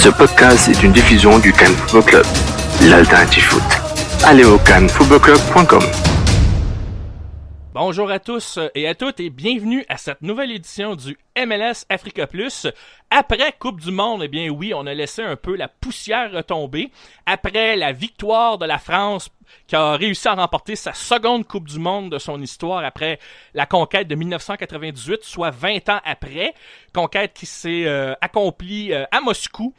Ce podcast est une diffusion du Cannes Football Club, l'alternative foot. Allez au cannesfootballclub.com. Bonjour à tous et à toutes et bienvenue à cette nouvelle édition du MLS Africa Plus. Après Coupe du Monde, eh bien oui, on a laissé un peu la poussière retomber. Après la victoire de la France qui a réussi à remporter sa seconde Coupe du Monde de son histoire après la conquête de 1998, soit 20 ans après. Conquête qui s'est accomplie à Moscou.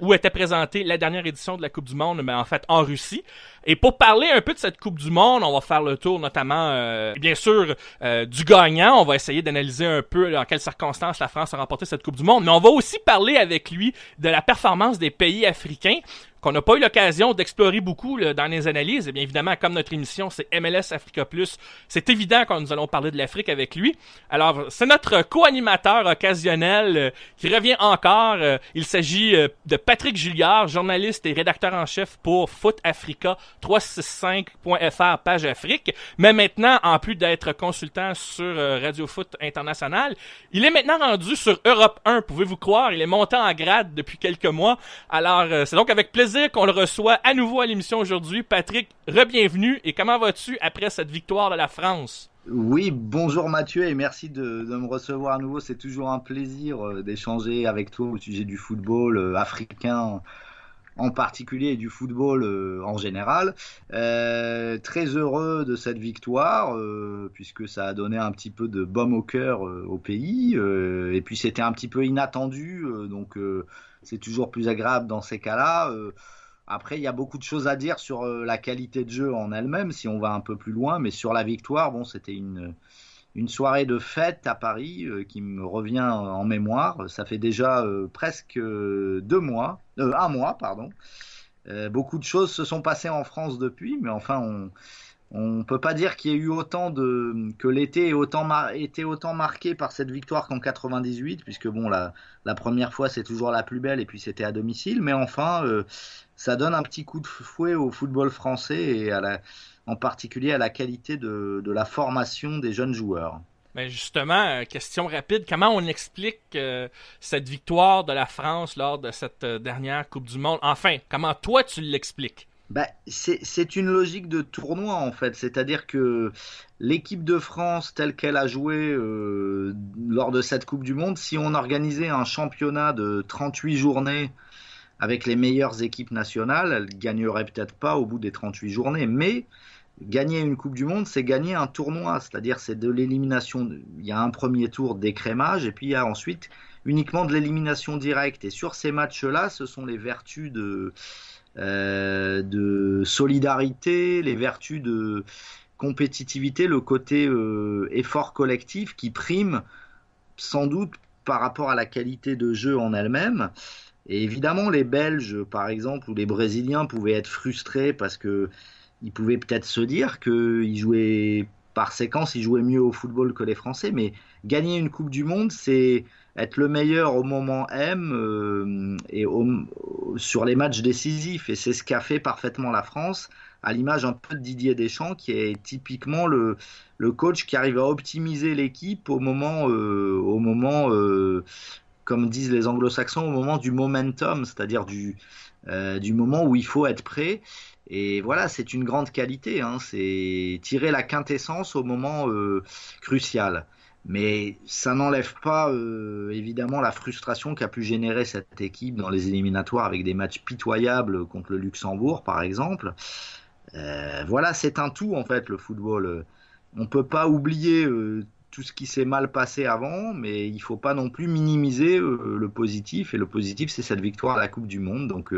Où était présentée la dernière édition de la Coupe du Monde, mais en fait en Russie. Et pour parler un peu de cette Coupe du Monde, on va faire le tour notamment, bien sûr, du gagnant. On va essayer d'analyser un peu dans quelles circonstances la France a remporté cette Coupe du Monde. Mais on va aussi parler avec lui de la performance des pays africains qu'on n'a pas eu l'occasion d'explorer beaucoup là, dans les analyses. Et bien évidemment, comme notre émission, c'est MLS Africa Plus, c'est évident que nous allons parler de l'Afrique avec lui. Alors, c'est notre co-animateur occasionnel qui revient encore. Il s'agit de Patrick Julliard, journaliste et rédacteur en chef pour Foot Africa 365.fr, page Afrique. Mais maintenant, en plus d'être consultant sur Radio Foot International, il est maintenant rendu sur Europe 1, pouvez-vous croire. Il est monté en grade depuis quelques mois. Alors, c'est donc avec plaisir qu'on le reçoit à nouveau à l'émission aujourd'hui. Patrick, re-bienvenue. Et comment vas-tu après cette victoire de la France? Oui, bonjour Mathieu et merci de me recevoir à nouveau. C'est toujours un plaisir d'échanger avec toi au sujet du football africain en particulier et du football en général. Très heureux de cette victoire puisque ça a donné un petit peu de baume au cœur au pays et puis c'était un petit peu inattendu donc c'est toujours plus agréable dans ces cas-là. Après, il y a beaucoup de choses à dire sur la qualité de jeu en elle-même, si on va un peu plus loin, mais sur la victoire, bon, c'était une soirée de fête à Paris qui me revient en mémoire. Ça fait déjà presque un mois, pardon. Beaucoup de choses se sont passées en France depuis, mais enfin, on peut pas dire qu'il y ait eu que l'été était autant marqué par cette victoire qu'en 98, puisque bon, la première fois c'est toujours la plus belle et puis c'était à domicile, mais enfin, ça donne un petit coup de fouet au football français et en particulier à la qualité de la formation des jeunes joueurs. Ben justement, question rapide, comment on explique cette victoire de la France lors de cette dernière Coupe du Monde? Enfin, comment toi tu l'expliques? Bah, c'est une logique de tournoi en fait, c'est-à-dire que l'équipe de France telle qu'elle a joué lors de cette Coupe du Monde, si on organisait un championnat de 38 journées avec les meilleures équipes nationales, elle gagnerait peut-être pas au bout des 38 journées, mais gagner une Coupe du Monde, c'est gagner un tournoi, c'est-à-dire c'est de l'élimination, il y a un premier tour d'écrémage et puis il y a ensuite uniquement de l'élimination directe et sur ces matchs-là, ce sont les vertus de solidarité, les vertus de compétitivité, le côté effort collectif qui prime sans doute par rapport à la qualité de jeu en elle-même. Et évidemment, les Belges, par exemple, ou les Brésiliens pouvaient être frustrés parce que ils pouvaient peut-être se dire qu'ils jouaient par séquence, ils jouaient mieux au football que les Français, mais gagner une Coupe du Monde, c'est être le meilleur au moment M sur les matchs décisifs. Et c'est ce qu'a fait parfaitement la France, à l'image un peu de Didier Deschamps, qui est typiquement le coach qui arrive à optimiser l'équipe au moment comme disent les anglo-saxons, au moment du momentum, c'est-à-dire du moment où il faut être prêt. Et voilà, c'est une grande qualité, hein, c'est tirer la quintessence au moment crucial. Mais ça n'enlève pas évidemment la frustration qu'a pu générer cette équipe dans les éliminatoires avec des matchs pitoyables contre le Luxembourg par exemple. Voilà, c'est un tout en fait le football. On peut pas oublier tout ce qui s'est mal passé avant, mais il faut pas non plus minimiser le positif. Et le positif, c'est cette victoire à la Coupe du Monde. Donc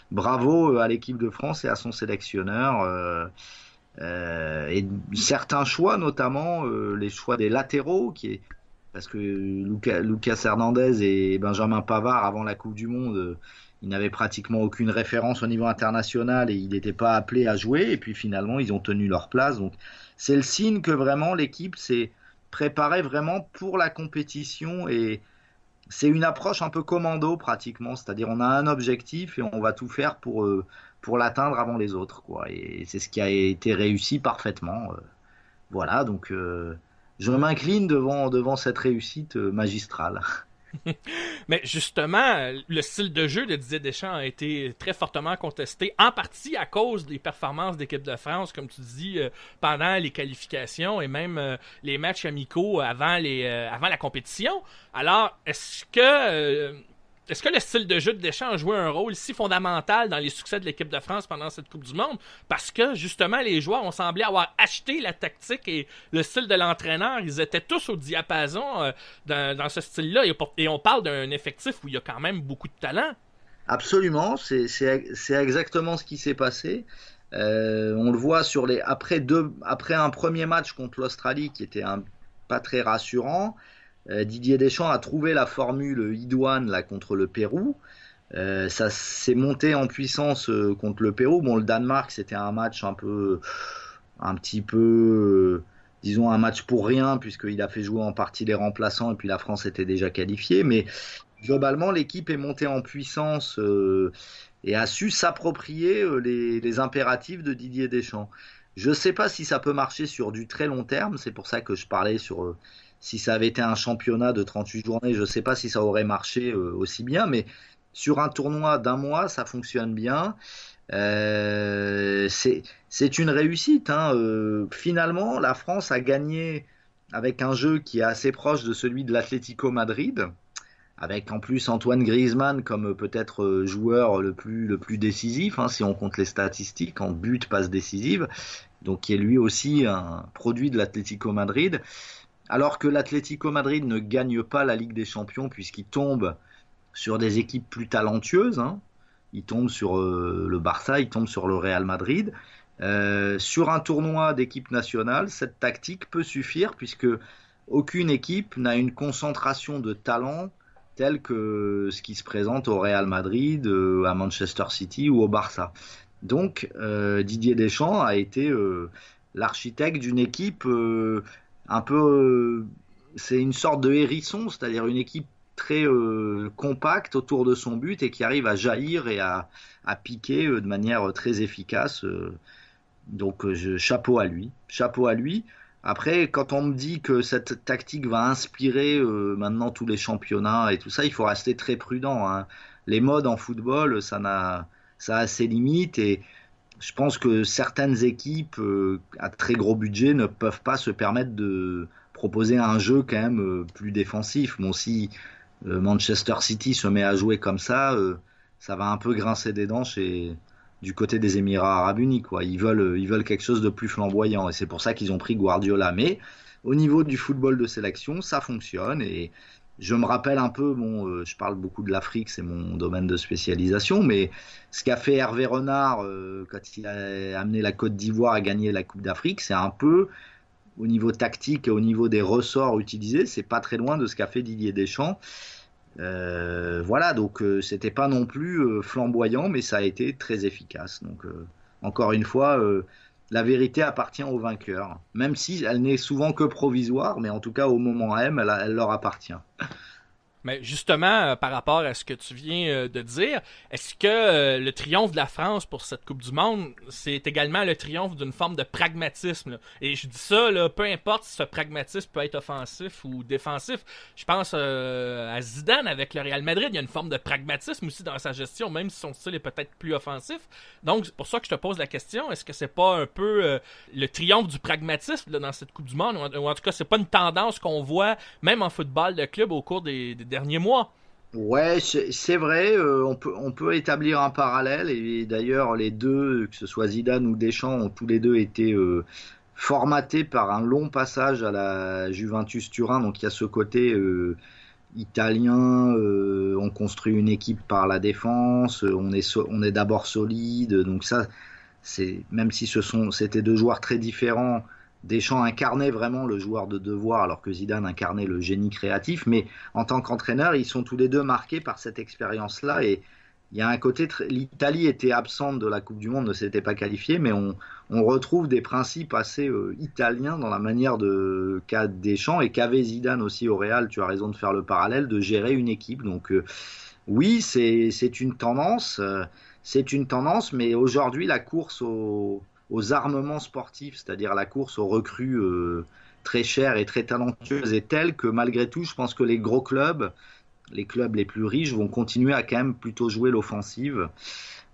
bravo à l'équipe de France et à son sélectionneur. Et certains choix, notamment les choix des latéraux, parce que Lucas Hernandez et Benjamin Pavard, avant la Coupe du Monde, ils n'avaient pratiquement aucune référence au niveau international et ils n'étaient pas appelés à jouer. Et puis finalement, ils ont tenu leur place. Donc c'est le signe que vraiment l'équipe s'est préparée vraiment pour la compétition et c'est une approche un peu commando pratiquement. C'est-à-dire on a un objectif et on va tout faire pour l'atteindre avant les autres, quoi. Et c'est ce qui a été réussi parfaitement. Voilà, donc je m'incline devant cette réussite magistrale. Mais justement, le style de jeu de Didier Deschamps a été très fortement contesté, en partie à cause des performances d'équipe de France, comme tu dis, pendant les qualifications et même les matchs amicaux avant la compétition. Alors, est-ce que le style de jeu de Deschamps a joué un rôle si fondamental dans les succès de l'équipe de France pendant cette Coupe du Monde? Parce que, justement, les joueurs ont semblé avoir acheté la tactique et le style de l'entraîneur. Ils étaient tous au diapason dans ce style-là. Et on parle d'un effectif où il y a quand même beaucoup de talent. Absolument, c'est exactement ce qui s'est passé. On le voit après un premier match contre l'Australie qui était pas très rassurant. Didier Deschamps a trouvé la formule idoine là contre le Pérou. Ça s'est monté en puissance contre le Pérou. Bon, le Danemark, c'était un match un petit peu, disons un match pour rien puisqu'il a fait jouer en partie les remplaçants et puis la France était déjà qualifiée. Mais globalement, l'équipe est montée en puissance et a su s'approprier les impératifs de Didier Deschamps. Je ne sais pas si ça peut marcher sur du très long terme. C'est pour ça que je parlais sur si ça avait été un championnat de 38 journées, je ne sais pas si ça aurait marché aussi bien, mais sur un tournoi d'un mois, ça fonctionne bien. C'est une réussite, hein. Finalement, la France a gagné avec un jeu qui est assez proche de celui de l'Atlético Madrid, avec en plus Antoine Griezmann comme peut-être joueur le plus décisif, hein, si on compte les statistiques, en but, passe décisive, donc qui est lui aussi un produit de l'Atlético Madrid. Alors que l'Atlético Madrid ne gagne pas la Ligue des Champions puisqu'il tombe sur des équipes plus talentueuses, hein. Il tombe sur le Barça, il tombe sur le Real Madrid. Sur un tournoi d'équipe nationale, cette tactique peut suffire puisque aucune équipe n'a une concentration de talent telle que ce qui se présente au Real Madrid, à Manchester City ou au Barça. Donc Didier Deschamps a été l'architecte d'une équipe c'est une sorte de hérisson, c'est-à-dire une équipe très compacte autour de son but et qui arrive à jaillir et à piquer de manière très efficace. Donc chapeau à lui. Après, quand on me dit que cette tactique va inspirer maintenant tous les championnats et tout ça, il faut rester très prudent, hein. Les modes en football, ça a ses limites et je pense que certaines équipes à très gros budget ne peuvent pas se permettre de proposer un jeu quand même plus défensif. Bon, si Manchester City se met à jouer comme ça va un peu grincer des dents du côté des Émirats Arabes Unis, quoi. Ils veulent quelque chose de plus flamboyant et c'est pour ça qu'ils ont pris Guardiola. Mais au niveau du football de sélection, ça fonctionne et je me rappelle un peu, je parle beaucoup de l'Afrique, c'est mon domaine de spécialisation, mais ce qu'a fait Hervé Renard quand il a amené la Côte d'Ivoire à gagner la Coupe d'Afrique, c'est un peu, au niveau tactique et au niveau des ressorts utilisés, c'est pas très loin de ce qu'a fait Didier Deschamps. Voilà, donc c'était pas non plus flamboyant, mais ça a été très efficace. Donc encore une fois, la vérité appartient aux vainqueurs, même si elle n'est souvent que provisoire, mais en tout cas au moment M, elle leur appartient. Mais justement, par rapport à ce que tu viens de dire, est-ce que le triomphe de la France pour cette Coupe du Monde, c'est également le triomphe d'une forme de pragmatisme, là? Et je dis ça, là, peu importe si ce pragmatisme peut être offensif ou défensif. Je pense à Zidane avec le Real Madrid, il y a une forme de pragmatisme aussi dans sa gestion, même si son style est peut-être plus offensif. Donc, c'est pour ça que je te pose la question, est-ce que c'est pas un peu le triomphe du pragmatisme là, dans cette Coupe du Monde, ou en tout cas, c'est pas une tendance qu'on voit, même en football de club, au cours des derniers mois? Ouais, c'est vrai, on peut établir un parallèle et d'ailleurs les deux, que ce soit Zidane ou Deschamps, ont tous les deux été formatés par un long passage à la Juventus Turin, donc il y a ce côté italien, on construit une équipe par la défense, on est d'abord solide, donc ça, même si c'était deux joueurs très différents. Deschamps incarnait vraiment le joueur de devoir alors que Zidane incarnait le génie créatif, mais en tant qu'entraîneur, ils sont tous les deux marqués par cette expérience-là et il y a un côté, l'Italie était absente de la Coupe du Monde, ne s'était pas qualifiée, mais on retrouve des principes assez italiens dans la manière qu'a Deschamps et qu'avait Zidane aussi au Real, tu as raison de faire le parallèle, de gérer une équipe. Donc oui, c'est une tendance, mais aujourd'hui la course aux armements sportifs, c'est-à-dire la course aux recrues très chères et très talentueuses est telle que malgré tout, je pense que les gros clubs les clubs les plus riches vont continuer à quand même plutôt jouer l'offensive.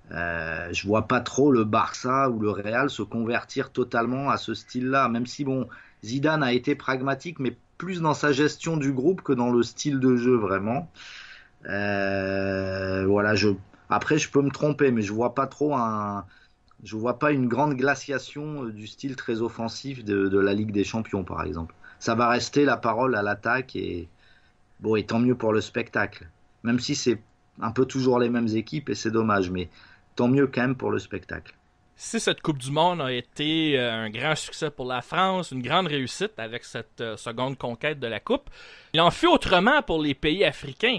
Je vois pas trop le Barça ou le Real se convertir totalement à ce style-là, même si bon, Zidane a été pragmatique, mais plus dans sa gestion du groupe que dans le style de jeu vraiment. Voilà, après je peux me tromper, mais je vois pas une grande glaciation du style très offensif de la Ligue des Champions, par exemple. Ça va rester la parole à l'attaque et bon, et tant mieux pour le spectacle. Même si c'est un peu toujours les mêmes équipes et c'est dommage, mais tant mieux quand même pour le spectacle. Si cette Coupe du Monde a été un grand succès pour la France, une grande réussite avec cette seconde conquête de la Coupe, il en fut autrement pour les pays africains.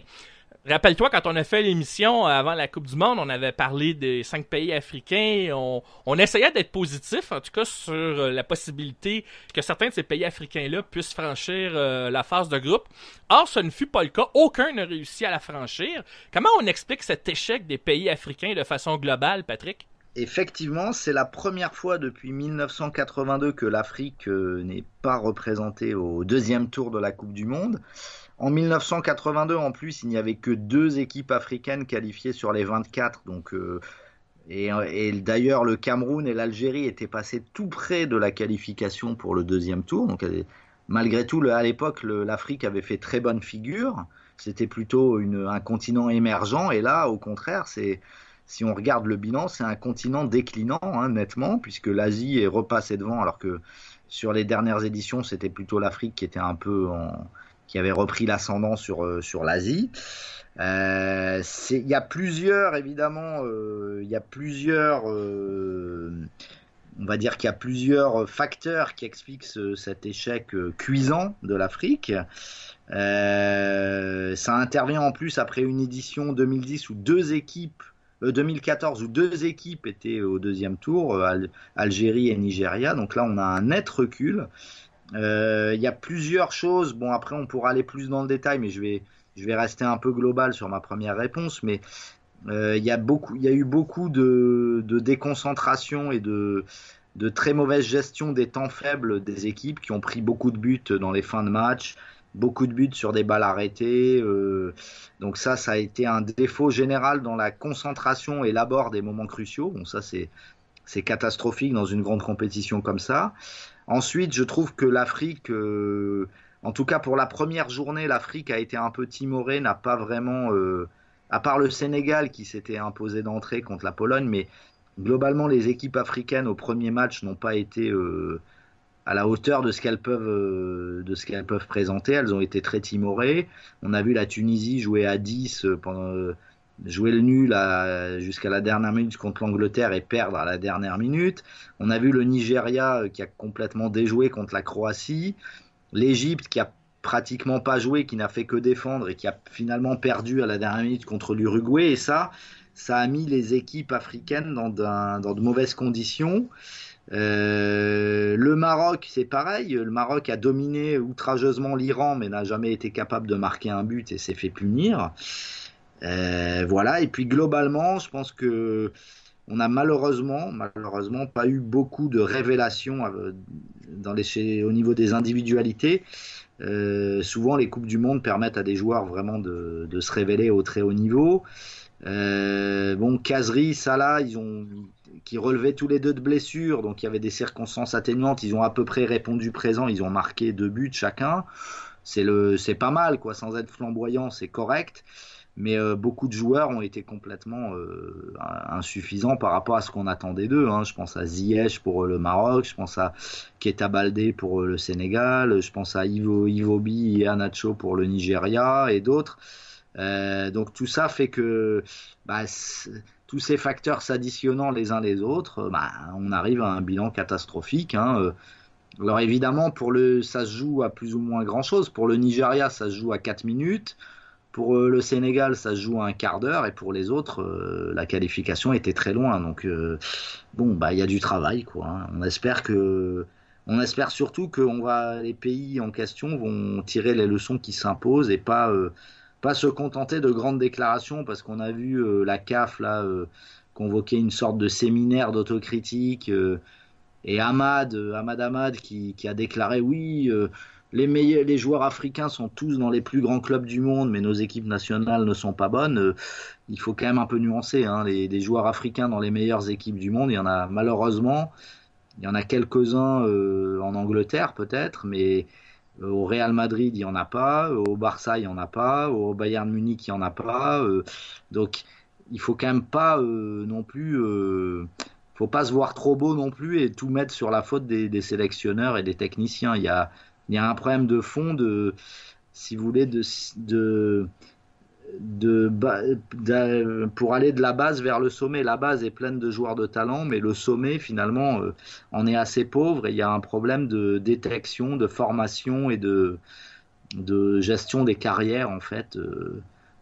Rappelle-toi, quand on a fait l'émission avant la Coupe du Monde, on avait parlé des 5 pays africains. On essayait d'être positif, en tout cas, sur la possibilité que certains de ces pays africains-là puissent franchir la phase de groupe. Or, ce ne fut pas le cas. Aucun n'a réussi à la franchir. Comment on explique cet échec des pays africains de façon globale, Patrick? Effectivement, c'est la première fois depuis 1982 que l'Afrique n'est pas représentée au deuxième tour de la Coupe du Monde. En 1982, en plus, il n'y avait que 2 équipes africaines qualifiées sur les 24. Donc, et d'ailleurs, le Cameroun et l'Algérie étaient passés tout près de la qualification pour le deuxième tour. Donc, malgré tout, à l'époque, l'Afrique avait fait très bonne figure. C'était plutôt un continent émergent. Et là, au contraire, si on regarde le bilan, c'est un continent déclinant, hein, nettement, puisque l'Asie est repassée devant, alors que sur les dernières éditions, c'était plutôt l'Afrique qui était un peu qui avait repris l'ascendant sur l'Asie. Il y a plusieurs, évidemment, on va dire qu'il y a plusieurs facteurs qui expliquent cet échec cuisant de l'Afrique. Ça intervient en plus après une édition 2010 où 2014 où 2 équipes étaient au deuxième tour, Algérie et Nigeria. Donc là, on a un net recul. Il y a plusieurs choses. Bon, après, on pourra aller plus dans le détail, mais je vais rester un peu global sur ma première réponse. Mais il y a eu beaucoup de déconcentration et de très mauvaise gestion des temps faibles des équipes qui ont pris beaucoup de buts dans les fins de match, beaucoup de buts sur des balles arrêtées. Donc ça a été un défaut général dans la concentration et l'abord des moments cruciaux. Bon, ça, c'est catastrophique dans une grande compétition comme ça. Ensuite, je trouve que l'Afrique, en tout cas pour la première journée, l'Afrique a été un peu timorée, n'a pas vraiment, à part le Sénégal qui s'était imposé d'entrée contre la Pologne, mais globalement les équipes africaines au premier match n'ont pas été à la hauteur de ce qu'elles peuvent présenter. Elles ont été très timorées. On a vu la Tunisie jouer à 10 jouer le nul jusqu'à la dernière minute contre l'Angleterre et perdre à la dernière minute. On a vu le Nigeria qui a complètement déjoué contre la Croatie. L'Égypte qui a pratiquement pas joué, qui n'a fait que défendre et qui a finalement perdu à la dernière minute contre l'Uruguay. Et ça a mis les équipes africaines dans de mauvaises conditions. Le Maroc, c'est pareil. Le Maroc a dominé outrageusement l'Iran, mais n'a jamais été capable de marquer un but et s'est fait punir. Voilà. Et puis globalement, je pense que on a malheureusement pas eu beaucoup de révélations au niveau des individualités. Souvent, les Coupes du Monde permettent à des joueurs vraiment de se révéler au très haut niveau. Khazri, Salah, qui relevaient tous les 2 de blessures, donc il y avait des circonstances atténuantes. Ils ont à peu près répondu présent. Ils ont marqué 2 buts chacun. C'est pas mal, quoi, sans être flamboyant, c'est correct. Mais beaucoup de joueurs ont été complètement insuffisants par rapport à ce qu'on attendait d'eux. Hein. Je pense à Ziyech pour le Maroc, je pense à Keita Baldé pour le Sénégal, je pense à Iwobi et Anacho pour le Nigeria et d'autres. Donc tout ça fait que tous ces facteurs s'additionnant les uns les autres, on arrive à un bilan catastrophique. Hein. Alors évidemment, ça se joue à plus ou moins grand-chose. Pour le Nigeria, ça se joue à 4 minutes. Pour le Sénégal, ça se joue à un quart d'heure. Et pour les autres, la qualification était très loin. Donc, il y a du travail, quoi. Hein. On espère surtout que les pays en question vont tirer les leçons qui s'imposent et pas se contenter de grandes déclarations, parce qu'on a vu la CAF convoquer une sorte de séminaire d'autocritique. Et Ahmad qui a déclaré les joueurs africains sont tous dans les plus grands clubs du monde, mais nos équipes nationales ne sont pas bonnes. Il faut quand même un peu nuancer. Hein. Les joueurs africains dans les meilleures équipes du monde, il y en a malheureusement, il y en a quelques-uns en Angleterre peut-être, mais au Real Madrid, il n'y en a pas. Au Barça, il n'y en a pas. Au Bayern Munich, il n'y en a pas. Donc, il faut quand même pas non plus... faut pas se voir trop beau non plus et tout mettre sur la faute des sélectionneurs et des techniciens. Il y a un problème de fond si vous voulez, pour aller de la base vers le sommet. La base est pleine de joueurs de talent, mais le sommet, finalement, en est assez pauvre et il y a un problème de détection, de formation et de gestion des carrières, en fait.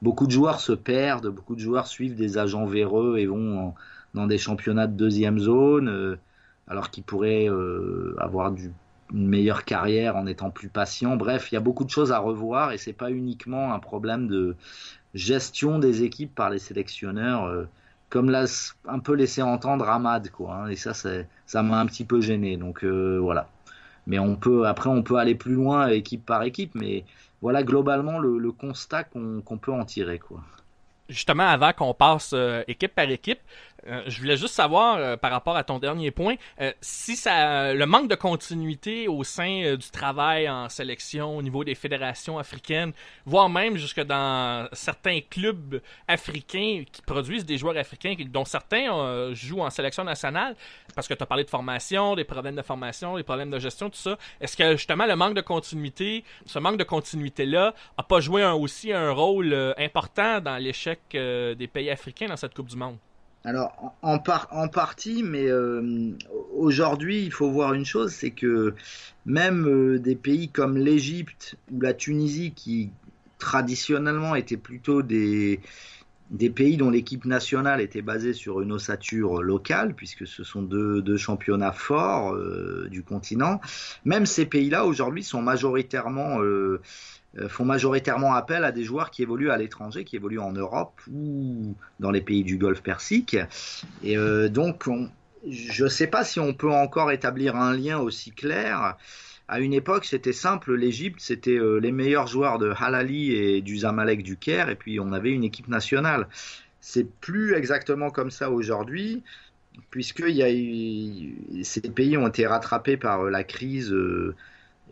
Beaucoup de joueurs se perdent, beaucoup de joueurs suivent des agents véreux et vont dans des championnats de deuxième zone, alors qu'ils pourraient avoir une meilleure carrière en étant plus patients. Bref, il y a beaucoup de choses à revoir et c'est pas uniquement un problème de gestion des équipes par les sélectionneurs, comme l'a un peu laissé entendre Ahmad, quoi. Hein, et ça m'a un petit peu gêné. Donc voilà. Mais on peut aller plus loin équipe par équipe, mais voilà globalement le constat qu'on peut en tirer, quoi. Justement, avant qu'on passe équipe par équipe, je voulais juste savoir, par rapport à ton dernier point, si le manque de continuité au sein du travail en sélection au niveau des fédérations africaines, voire même jusque dans certains clubs africains qui produisent des joueurs africains, dont certains jouent en sélection nationale, parce que tu as parlé de formation, des problèmes de formation, des problèmes de gestion, tout ça. Est-ce que justement ce manque de continuité-là a pas joué aussi un rôle important dans l'échec des pays africains dans cette Coupe du Monde? Alors, en partie, mais aujourd'hui, il faut voir une chose, c'est que même des pays comme l'Égypte ou la Tunisie, qui traditionnellement étaient plutôt des pays dont l'équipe nationale était basée sur une ossature locale, puisque ce sont deux championnats forts du continent, même ces pays-là, aujourd'hui, font majoritairement appel à des joueurs qui évoluent à l'étranger, qui évoluent en Europe ou dans les pays du Golfe Persique. Et donc, je ne sais pas si on peut encore établir un lien aussi clair. À une époque, c'était simple. L'Égypte, c'était les meilleurs joueurs de Halali et du Zamalek du Caire, et puis on avait une équipe nationale. C'est plus exactement comme ça aujourd'hui, puisque ces pays ont été rattrapés par la crise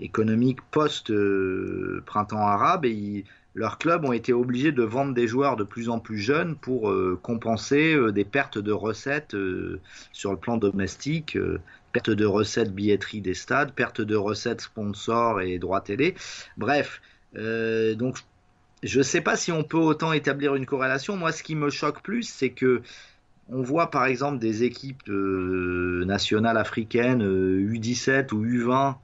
économique post-printemps arabe et leurs clubs ont été obligés de vendre des joueurs de plus en plus jeunes pour compenser des pertes de recettes sur le plan domestique, perte de recettes billetterie des stades, perte de recettes sponsors et droits télé. Bref, donc je ne sais pas si on peut autant établir une corrélation. Moi, ce qui me choque plus, c'est que on voit par exemple des équipes nationales africaines U17 ou U20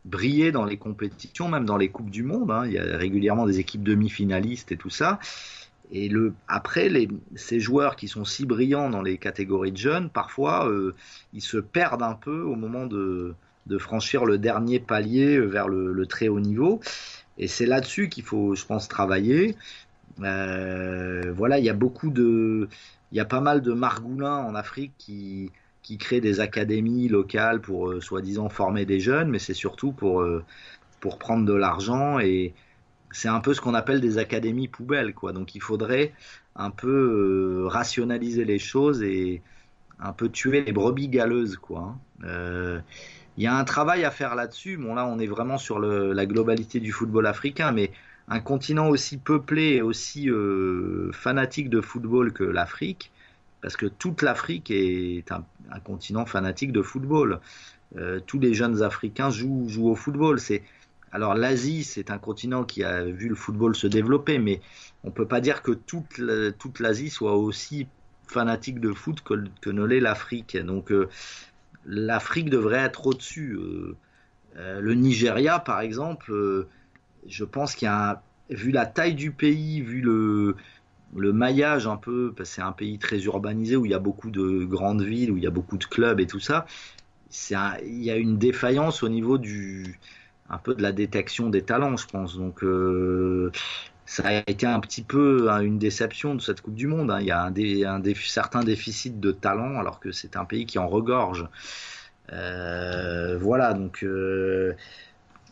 briller dans les compétitions, même dans les coupes du monde. Hein. Il y a régulièrement des équipes demi-finalistes et tout ça. Et après, ces joueurs qui sont si brillants dans les catégories de jeunes, parfois, ils se perdent un peu au moment de franchir le dernier palier vers le très haut niveau. Et c'est là-dessus qu'il faut, je pense, travailler. Voilà, il y a pas mal de margoulins en Afrique qui créent des académies locales pour soi-disant former des jeunes, mais c'est surtout pour prendre de l'argent et c'est un peu ce qu'on appelle des académies poubelles, quoi. Donc il faudrait un peu rationaliser les choses et un peu tuer les brebis galeuses, quoi. Il y a un travail à faire là-dessus. Bon, là, on est vraiment sur la globalité du football africain, mais un continent aussi peuplé et aussi fanatique de football que l'Afrique, parce que toute l'Afrique est un continent fanatique de football. Tous les jeunes Africains jouent au football. Alors l'Asie, c'est un continent qui a vu le football se développer, mais on ne peut pas dire que toute l'Asie soit aussi fanatique de foot que ne l'est l'Afrique. Donc l'Afrique devrait être au-dessus. Le Nigeria, par exemple, je pense vu la taille du pays, vu le maillage un peu, parce que c'est un pays très urbanisé où il y a beaucoup de grandes villes, où il y a beaucoup de clubs et tout ça, il y a une défaillance au niveau un peu de la détection des talents, je pense. Donc ça a été un petit peu une déception de cette Coupe du Monde. Hein. Il y a un certain déficit de talent, alors que c'est un pays qui en regorge. Voilà, donc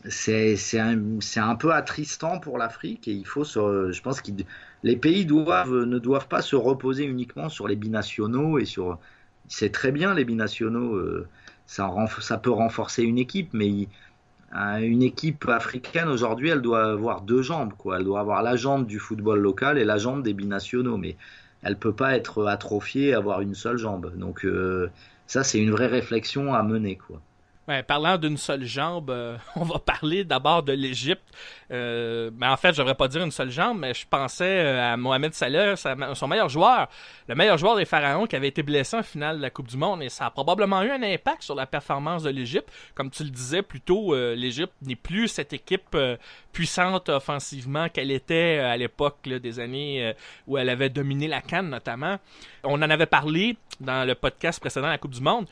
c'est un peu attristant pour l'Afrique et je pense que les pays ne doivent pas se reposer uniquement sur les binationaux c'est très bien les binationaux, ça peut renforcer une équipe, mais une équipe africaine aujourd'hui, elle doit avoir deux jambes, quoi. Elle doit avoir la jambe du football local et la jambe des binationaux, mais elle peut pas être atrophiée et avoir une seule jambe. Donc ça, c'est une vraie réflexion à mener, quoi. Ouais, parlant d'une seule jambe, on va parler d'abord de l'Égypte. Mais en fait, je devrais pas dire une seule jambe, mais je pensais à Mohamed Salah, son meilleur joueur, le meilleur joueur des Pharaons qui avait été blessé en finale de la Coupe du Monde, et ça a probablement eu un impact sur la performance de l'Égypte. Comme tu le disais plus tôt, l'Égypte n'est plus cette équipe puissante offensivement qu'elle était à l'époque là, des années où elle avait dominé la CAN notamment. On en avait parlé dans le podcast précédent à la Coupe du Monde.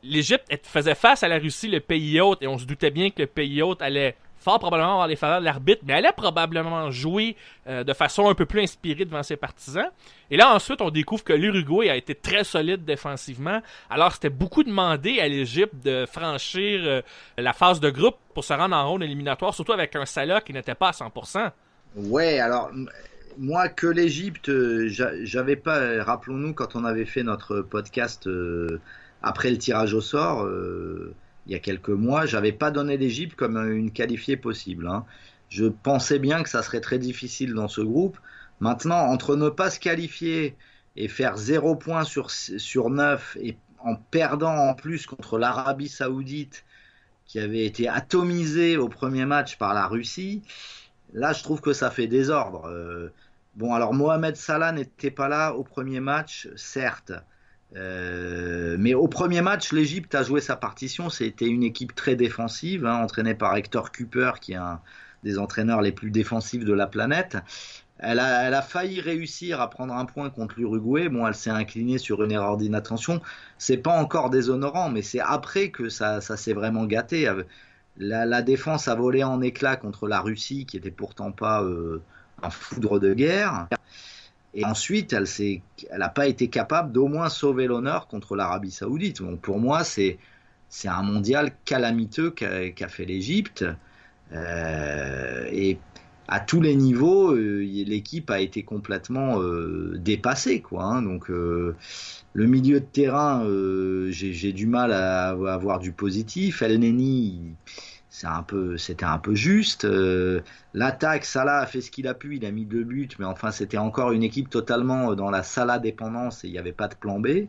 L'Égypte faisait face à la Russie, le pays hôte, et on se doutait bien que le pays hôte allait fort probablement avoir les faveurs de l'arbitre, mais allait probablement jouer de façon un peu plus inspirée devant ses partisans. Et là, ensuite, on découvre que l'Uruguay a été très solide défensivement. Alors, c'était beaucoup demandé à l'Égypte de franchir la phase de groupe pour se rendre en ronde éliminatoire, surtout avec un Salah qui n'était pas à 100%. Ouais, alors moi que l'Égypte, j'avais pas, rappelons-nous quand on avait fait notre podcast après le tirage au sort, il y a quelques mois, j'avais pas donné l'Égypte comme une qualifiée possible, hein. Je pensais bien que ça serait très difficile dans ce groupe. Maintenant, entre ne pas se qualifier et faire 0 points sur 9 et en perdant en plus contre l'Arabie Saoudite qui avait été atomisée au premier match par la Russie, là je trouve que ça fait désordre. Bon, alors Mohamed Salah n'était pas là au premier match, certes. Mais au premier match, l'Égypte a joué sa partition. C'était une équipe très défensive, hein, entraînée par Hector Cooper, qui est un des entraîneurs les plus défensifs de la planète. Elle a failli réussir à prendre un point contre l'Uruguay. Bon, elle s'est inclinée sur une erreur d'inattention. C'est pas encore déshonorant, mais c'est après que ça s'est vraiment gâté. La défense a volé en éclats contre la Russie, qui était pourtant pas un foudre de guerre. Et ensuite, elle n'a pas été capable d'au moins sauver l'honneur contre l'Arabie Saoudite. Donc pour moi, c'est un mondial calamiteux qu'a fait l'Égypte. Et à tous les niveaux, l'équipe a été complètement dépassée, quoi, hein. Donc le milieu de terrain, j'ai du mal à avoir du positif. El Neni, c'était un peu juste. L'attaque, Salah a fait ce qu'il a pu, il a mis 2 buts, mais enfin c'était encore une équipe totalement dans la Salah dépendance et il n'y avait pas de plan B.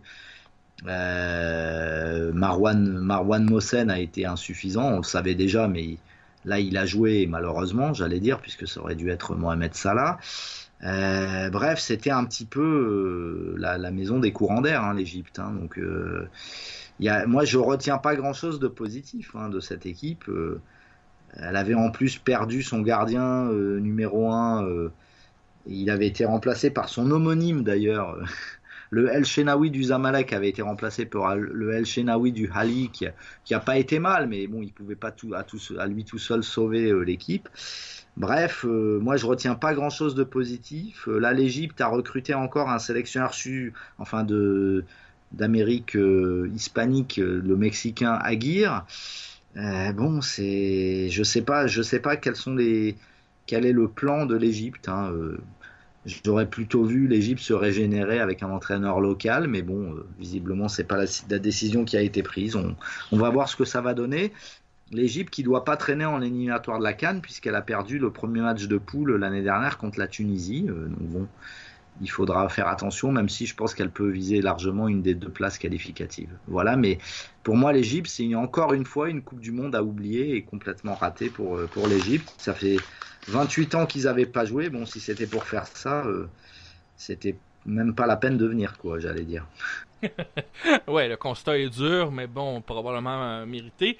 Marwan Mohsen a été insuffisant, on le savait déjà, mais là il a joué malheureusement, j'allais dire, puisque ça aurait dû être Mohamed Salah. Bref, c'était un petit peu la maison des courants d'air, hein, l'Égypte, hein, donc moi, je retiens pas grand-chose de positif, hein, de cette équipe. Elle avait en plus perdu son gardien numéro 1. Il avait été remplacé par son homonyme, d'ailleurs. Le El Shenaoui du Zamalek avait été remplacé par le El Shenaoui du Hali, qui a pas été mal, mais bon, il pouvait pas à lui tout seul sauver l'équipe. Bref, moi, je retiens pas grand-chose de positif. Là, l'Égypte a recruté encore un sélectionneur d'Amérique hispanique, le Mexicain Aguirre. Bon, je sais pas quel est le plan de l'Égypte, hein. J'aurais plutôt vu l'Égypte se régénérer avec un entraîneur local, mais bon, visiblement c'est pas la décision qui a été prise. On va voir ce que ça va donner. L'Égypte qui doit pas traîner en éliminatoire de la CAN puisqu'elle a perdu le premier match de poule l'année dernière contre la Tunisie. Donc bon, il faudra faire attention, même si je pense qu'elle peut viser largement une des 2 places qualificatives. Voilà, mais pour moi, l'Égypte, c'est encore une fois une Coupe du Monde à oublier et complètement ratée pour l'Égypte. Ça fait 28 ans qu'ils n'avaient pas joué. Bon, si c'était pour faire ça, c'était même pas la peine de venir, quoi, j'allais dire. Ouais, le constat est dur, mais bon, probablement mérité.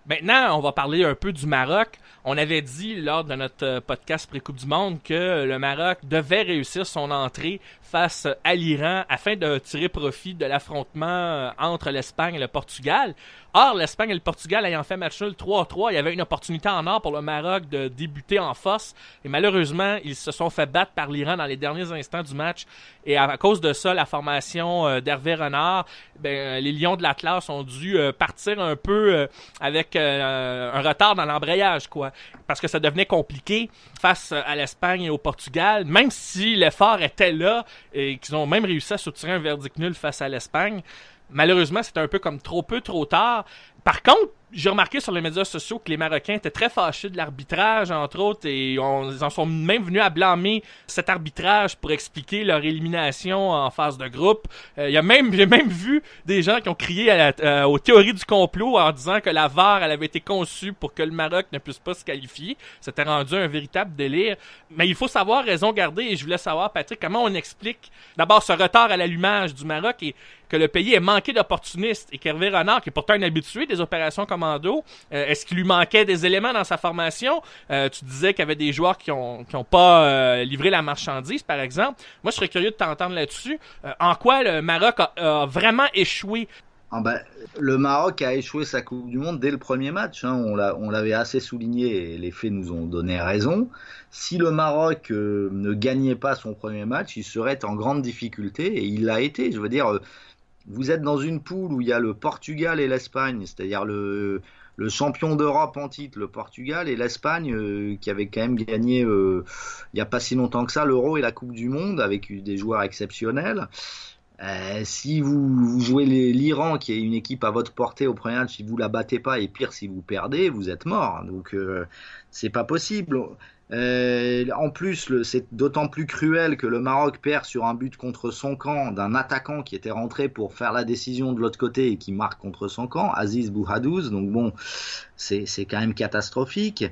Maintenant, on va parler un peu du Maroc. On avait dit lors de notre podcast pré-Coupe du Monde que le Maroc devait réussir son entrée face à l'Iran afin de tirer profit de l'affrontement entre l'Espagne et le Portugal. Or, l'Espagne et le Portugal ayant fait match nul 3-3, il y avait une opportunité en or pour le Maroc de débuter en force. Et malheureusement, ils se sont fait battre par l'Iran dans les derniers instants du match. Et à cause de ça, la formation d'Hervé Renard, les Lions de l'Atlas ont dû partir un peu avec avec un retard dans l'embrayage, quoi. Parce que ça devenait compliqué face à l'Espagne et au Portugal, même si l'effort était là et qu'ils ont même réussi à soutirer un verdict nul face à l'Espagne. Malheureusement, c'était un peu comme trop peu, trop tard. Par contre, j'ai remarqué sur les médias sociaux que les Marocains étaient très fâchés de l'arbitrage, entre autres, et ils en sont même venus à blâmer cet arbitrage pour expliquer leur élimination en phase de groupe. J'ai même vu des gens qui ont crié aux théories du complot en disant que la VAR elle avait été conçue pour que le Maroc ne puisse pas se qualifier. C'était rendu un véritable délire. Mais il faut savoir raison garder, et je voulais savoir, Patrick, comment on explique d'abord ce retard à l'allumage du Maroc et que le pays est manqué d'opportunistes et qu'Hervé Renard, qui est pourtant un habitué des opérations commando, est-ce qu'il lui manquait des éléments dans sa formation? Tu disais qu'il y avait des joueurs qui ont pas livré la marchandise, par exemple. Moi, je serais curieux de t'entendre là-dessus. En quoi le Maroc a vraiment échoué? Le Maroc a échoué sa Coupe du Monde dès le premier match. On l'avait assez souligné et les faits nous ont donné raison. Si le Maroc ne gagnait pas son premier match, il serait en grande difficulté et il l'a été. Je veux dire, vous êtes dans une poule où il y a le Portugal et l'Espagne, c'est-à-dire le champion d'Europe en titre, le Portugal, et l'Espagne qui avait quand même gagné il n'y a pas si longtemps que ça l'Euro et la Coupe du Monde avec des joueurs exceptionnels. Si vous jouez l'Iran, qui est une équipe à votre portée au premier match, si vous la battez pas, et pire si vous perdez, vous êtes mort. Donc c'est pas possible. En plus, c'est d'autant plus cruel que le Maroc perd sur un but contre son camp d'un attaquant qui était rentré pour faire la décision de l'autre côté et qui marque contre son camp, Aziz Bouhadouz. Donc bon, c'est quand même catastrophique.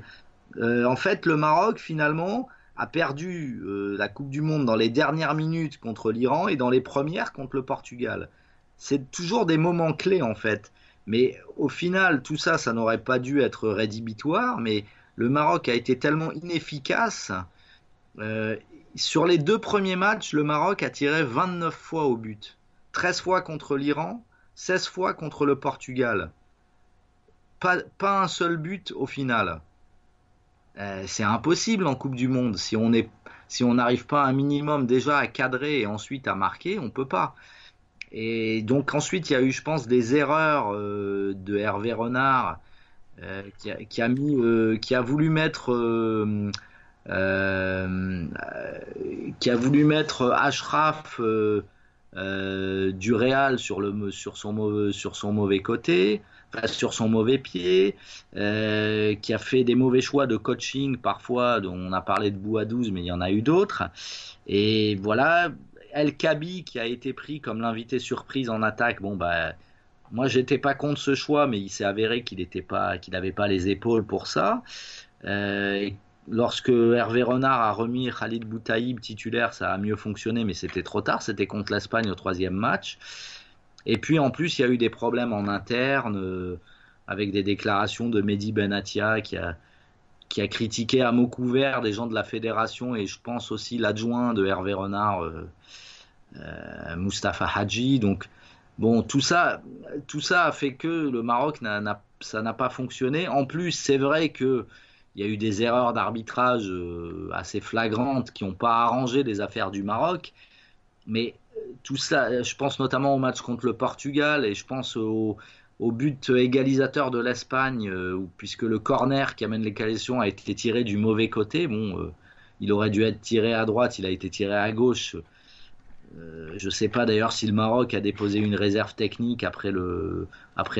En fait, le Maroc finalement a perdu la Coupe du Monde dans les dernières minutes contre l'Iran et dans les premières contre le Portugal. C'est toujours des moments clés en fait. Mais au final, tout ça, ça n'aurait pas dû être rédhibitoire, mais le Maroc a été tellement inefficace. Sur les 2 premiers matchs, le Maroc a tiré 29 fois au but. 13 fois contre l'Iran, 16 fois contre le Portugal. Pas un seul but au final. C'est impossible en Coupe du Monde. Si on n'arrive pas un minimum déjà à cadrer et ensuite à marquer, on peut pas. Et donc ensuite, il y a eu, je pense, des erreurs de Hervé Renard qui a voulu mettre Achraf du Real sur son mauvais côté, enfin, sur son mauvais pied, qui a fait des mauvais choix de coaching parfois, dont on a parlé de Bouhadouz, mais il y en a eu d'autres. Et voilà, El Khabi qui a été pris comme l'invité surprise en attaque. Moi j'étais pas contre ce choix, mais il s'est avéré qu'il n'avait pas les épaules pour ça. Lorsque Hervé Renard a remis Khalid Boutaïb titulaire, ça a mieux fonctionné, mais c'était trop tard. C'était contre l'Espagne au 3e match. Et puis en plus, il y a eu des problèmes en interne avec des déclarations de Mehdi Benatia qui a critiqué à mots couverts des gens de la fédération, et je pense aussi l'adjoint de Hervé Renard, Moustapha Hadji. Donc bon, tout ça a fait que le Maroc ça n'a pas fonctionné. En plus, c'est vrai que il y a eu des erreurs d'arbitrage assez flagrantes qui n'ont pas arrangé les affaires du Maroc. Mais tout ça, je pense notamment au match contre le Portugal, et je pense au but égalisateur de l'Espagne, puisque le corner qui amène l'égalisation a été tiré du mauvais côté. Il aurait dû être tiré à droite, il a été tiré à gauche. Je ne sais pas d'ailleurs si le Maroc a déposé une réserve technique après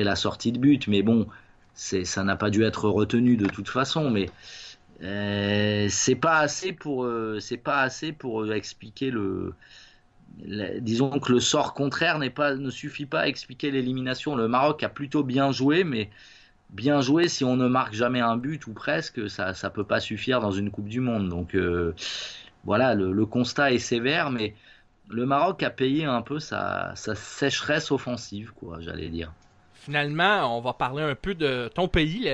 la sortie de but, mais bon, ça n'a pas dû être retenu de toute façon. Mais c'est pas assez pour expliquer disons que le sort contraire ne suffit pas à expliquer l'élimination. Le Maroc a plutôt bien joué, mais bien joué, si on ne marque jamais un but ou presque, ça peut pas suffire dans une Coupe du Monde. Donc voilà, le constat est sévère, mais le Maroc a payé un peu sa sécheresse offensive, quoi, j'allais dire. Finalement, on va parler un peu de ton pays,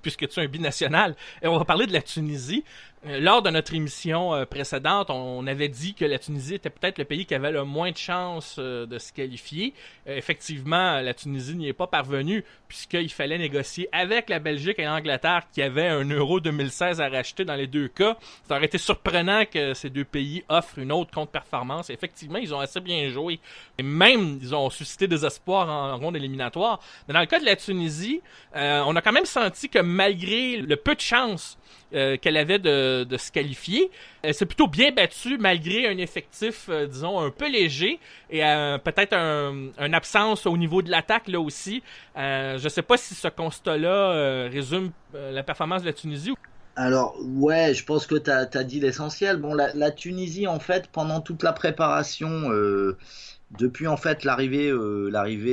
puisque tu es un binational, et on va parler de la Tunisie. Lors de notre émission précédente, on avait dit que la Tunisie était peut-être le pays qui avait le moins de chances de se qualifier. Effectivement, la Tunisie n'y est pas parvenue puisqu'il fallait négocier avec la Belgique et l'Angleterre qui avaient un Euro 2016 à racheter dans les deux cas. Ça aurait été surprenant que ces deux pays offrent une autre contre-performance. Effectivement, ils ont assez bien joué. Et même, ils ont suscité des espoirs en ronde éliminatoire. Mais dans le cas de la Tunisie, on a quand même senti que malgré le peu de chance qu'elle avait de se qualifier, elle s'est plutôt bien battue malgré un effectif, disons, un peu léger et peut-être une absence au niveau de l'attaque là aussi. Je sais pas si ce constat-là résume la performance de la Tunisie. Alors, ouais, je pense que tu as dit l'essentiel. Bon, la Tunisie, en fait, pendant toute la préparation, depuis en fait l'arrivée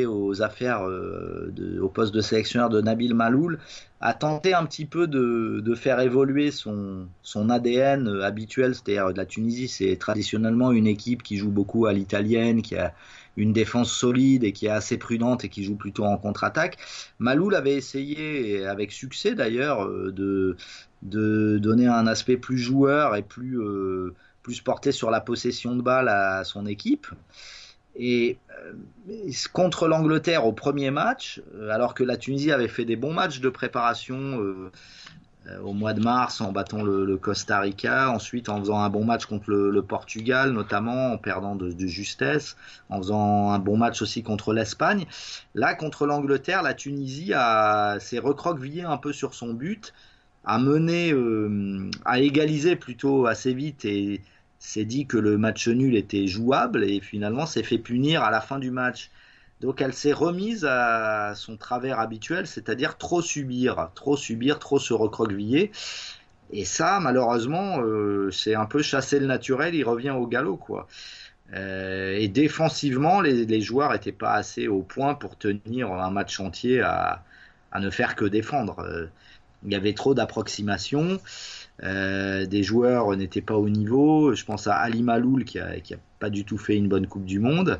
aux affaires au poste de sélectionneur de Nabil Maloul, a tenté un petit peu de faire évoluer son ADN habituel, c'est-à-dire la Tunisie, c'est traditionnellement une équipe qui joue beaucoup à l'italienne, qui a une défense solide et qui est assez prudente et qui joue plutôt en contre-attaque. Maloul avait essayé, et avec succès d'ailleurs, de donner un aspect plus joueur et plus porté sur la possession de balle à son équipe. Et contre l'Angleterre au premier match, alors que la Tunisie avait fait des bons matchs de préparation au mois de mars en battant le Costa Rica, ensuite en faisant un bon match contre le Portugal notamment, en perdant de justesse, en faisant un bon match aussi contre l'Espagne. Là, contre l'Angleterre, la Tunisie s'est recroquevillée un peu sur son but, a mené, a égalisé plutôt assez vite et s'est dit que le match nul était jouable et finalement s'est fait punir à la fin du match. Donc elle s'est remise à son travers habituel, c'est-à-dire trop subir, trop se recroqueviller. Et ça, malheureusement, c'est un peu chasser le naturel, il revient au galop, quoi. Et défensivement, les joueurs n'étaient pas assez au point pour tenir un match entier à ne faire que défendre. Il y avait trop d'approximations. Des joueurs n'étaient pas au niveau. Je pense à Ali Maloul qui a pas du tout fait une bonne Coupe du Monde.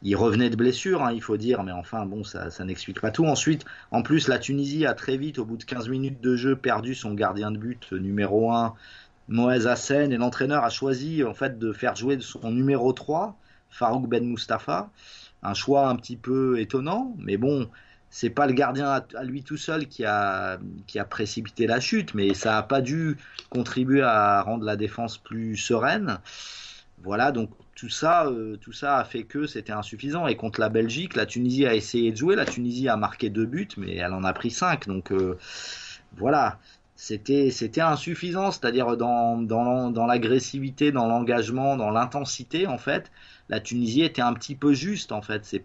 Il revenait de blessure, il faut dire, mais enfin bon, ça n'explique pas tout. Ensuite, en plus, la Tunisie a très vite, au bout de 15 minutes de jeu, perdu son gardien de but numéro 1, Moez Hassen, et l'entraîneur a choisi en fait de faire jouer son numéro 3, Farouk Ben Mustafa. Un choix un petit peu étonnant, mais bon, c'est pas le gardien à lui tout seul qui a précipité la chute, mais ça n'a pas dû contribuer à rendre la défense plus sereine. Voilà, donc tout ça a fait que c'était insuffisant. Et contre la Belgique, la Tunisie a essayé de jouer. La Tunisie a marqué 2 buts, mais elle en a pris 5. Donc voilà, c'était insuffisant. C'est-à-dire dans l'agressivité, dans l'engagement, dans l'intensité, en fait, la Tunisie était un petit peu juste, en fait.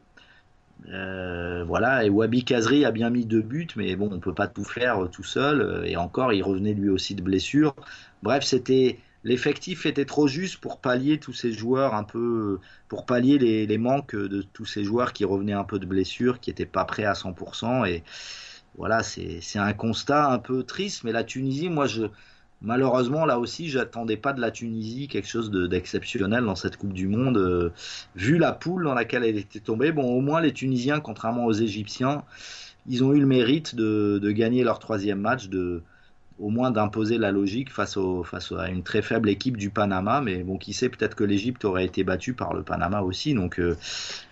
Voilà, et Wabi Kazri a bien mis 2 buts, mais bon, on peut pas tout faire tout seul. Et encore, il revenait lui aussi de blessure. Bref, l'effectif était trop juste pour pallier tous ces joueurs pour pallier les manques de tous ces joueurs qui revenaient un peu de blessure, qui n'étaient pas prêts à 100%. Et voilà, c'est un constat un peu triste. Mais la Tunisie, malheureusement, là aussi, j'attendais pas de la Tunisie quelque chose d'exceptionnel dans cette Coupe du Monde. Vu la poule dans laquelle elle était tombée, bon, au moins les Tunisiens, contrairement aux Égyptiens, ils ont eu le mérite de gagner leur 3e match, au moins d'imposer la logique face à une très faible équipe du Panama. Mais bon, qui sait, peut-être que l'Égypte aurait été battue par le Panama aussi. Donc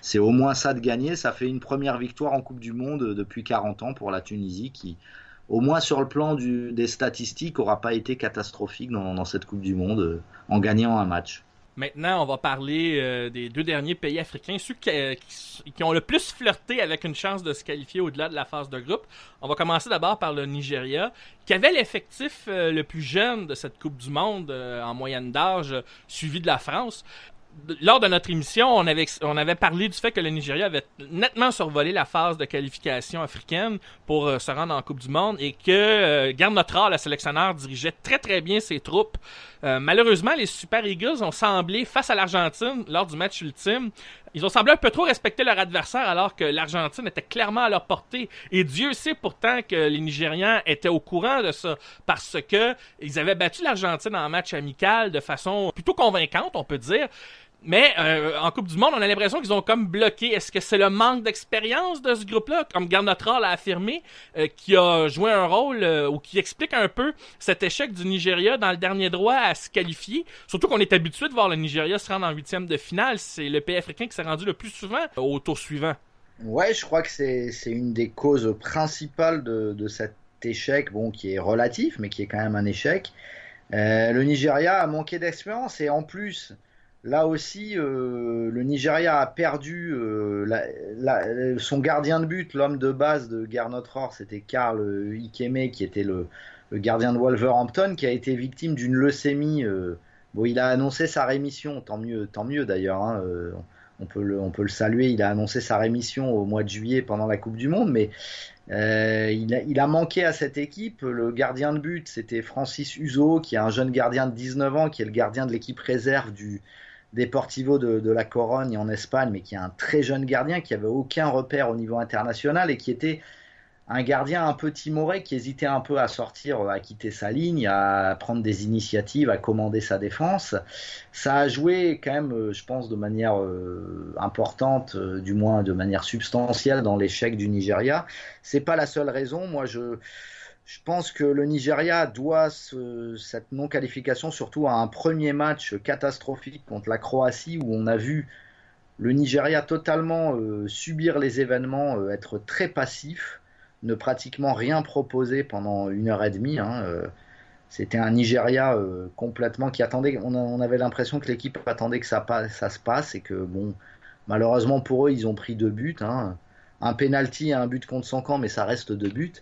c'est au moins ça de gagner. Ça fait une première victoire en Coupe du Monde depuis 40 ans pour la Tunisie qui, au moins sur le plan des statistiques, n'aura pas été catastrophique dans cette Coupe du Monde en gagnant un match. Maintenant, on va parler des 2 derniers pays africains, ceux qui ont le plus flirté avec une chance de se qualifier au-delà de la phase de groupe. On va commencer d'abord par le Nigeria, qui avait l'effectif le plus jeune de cette Coupe du Monde en moyenne d'âge, suivi de la France. Lors de notre émission, on avait parlé du fait que le Nigeria avait nettement survolé la phase de qualification africaine pour se rendre en Coupe du Monde et que Gerd Notre, le sélectionneur, dirigeait très très bien ses troupes. Malheureusement, les Super Eagles ont semblé, face à l'Argentine, lors du match ultime, ils ont semblé un peu trop respecter leur adversaire alors que l'Argentine était clairement à leur portée. Et Dieu sait pourtant que les Nigérians étaient au courant de ça parce que ils avaient battu l'Argentine en match amical de façon plutôt convaincante, on peut dire. Mais en Coupe du Monde, on a l'impression qu'ils ont comme bloqué. Est-ce que c'est le manque d'expérience de ce groupe-là, comme Garnotral l'a affirmé, qui a joué un rôle ou qui explique un peu cet échec du Nigeria dans le dernier droit à se qualifier? Surtout qu'on est habitué de voir le Nigeria se rendre en huitième de finale. C'est le pays africain qui s'est rendu le plus souvent au tour suivant. Ouais, je crois que c'est une des causes principales de cet échec, bon, qui est relatif, mais qui est quand même un échec. Le Nigeria a manqué d'expérience et en plus, là aussi, le Nigeria a perdu son gardien de but, l'homme de base de Garnotror, c'était Karl Ikeme, qui était le gardien de Wolverhampton, qui a été victime d'une leucémie. Bon, il a annoncé sa rémission, tant mieux d'ailleurs. Hein, on peut le saluer. Il a annoncé sa rémission au mois de juillet pendant la Coupe du Monde, mais il a manqué à cette équipe. Le gardien de but, c'était Francis Uzo, qui est un jeune gardien de 19 ans, qui est le gardien de l'équipe réserve du Deportivo de la Corogne en Espagne, mais qui est un très jeune gardien, qui avait aucun repère au niveau international et qui était un gardien un peu timoré, qui hésitait un peu à sortir, à quitter sa ligne, à prendre des initiatives, à commander sa défense. Ça a joué quand même, je pense, de manière importante, du moins de manière substantielle dans l'échec du Nigeria. C'est pas la seule raison. Moi, je pense que le Nigeria doit cette non-qualification surtout à un premier match catastrophique contre la Croatie, où on a vu le Nigeria totalement subir les événements, être très passif, ne pratiquement rien proposer pendant 1h30. C'était un Nigeria complètement qui attendait. On avait l'impression que l'équipe attendait que ça se passe et que, bon, malheureusement pour eux, ils ont pris 2 buts. Un penalty et un but contre son camp, mais ça reste 2 buts.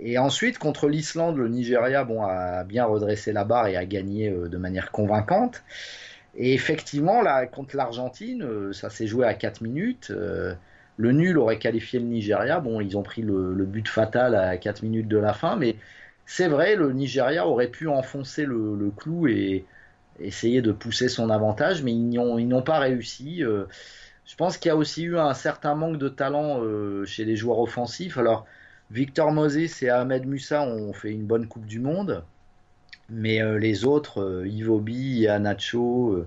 Et ensuite, contre l'Islande, le Nigeria a bien redressé la barre et a gagné de manière convaincante. Et effectivement, là, contre l'Argentine, ça s'est joué à 4 minutes. Le nul aurait qualifié le Nigeria. Bon, ils ont pris le but fatal à 4 minutes de la fin, mais c'est vrai, le Nigeria aurait pu enfoncer le clou et essayer de pousser son avantage, mais ils n'ont pas réussi. Je pense qu'il y a aussi eu un certain manque de talent chez les joueurs offensifs. Alors, Victor Moses et Ahmed Musa ont fait une bonne Coupe du Monde, mais les autres, Iwobi, Iheanacho,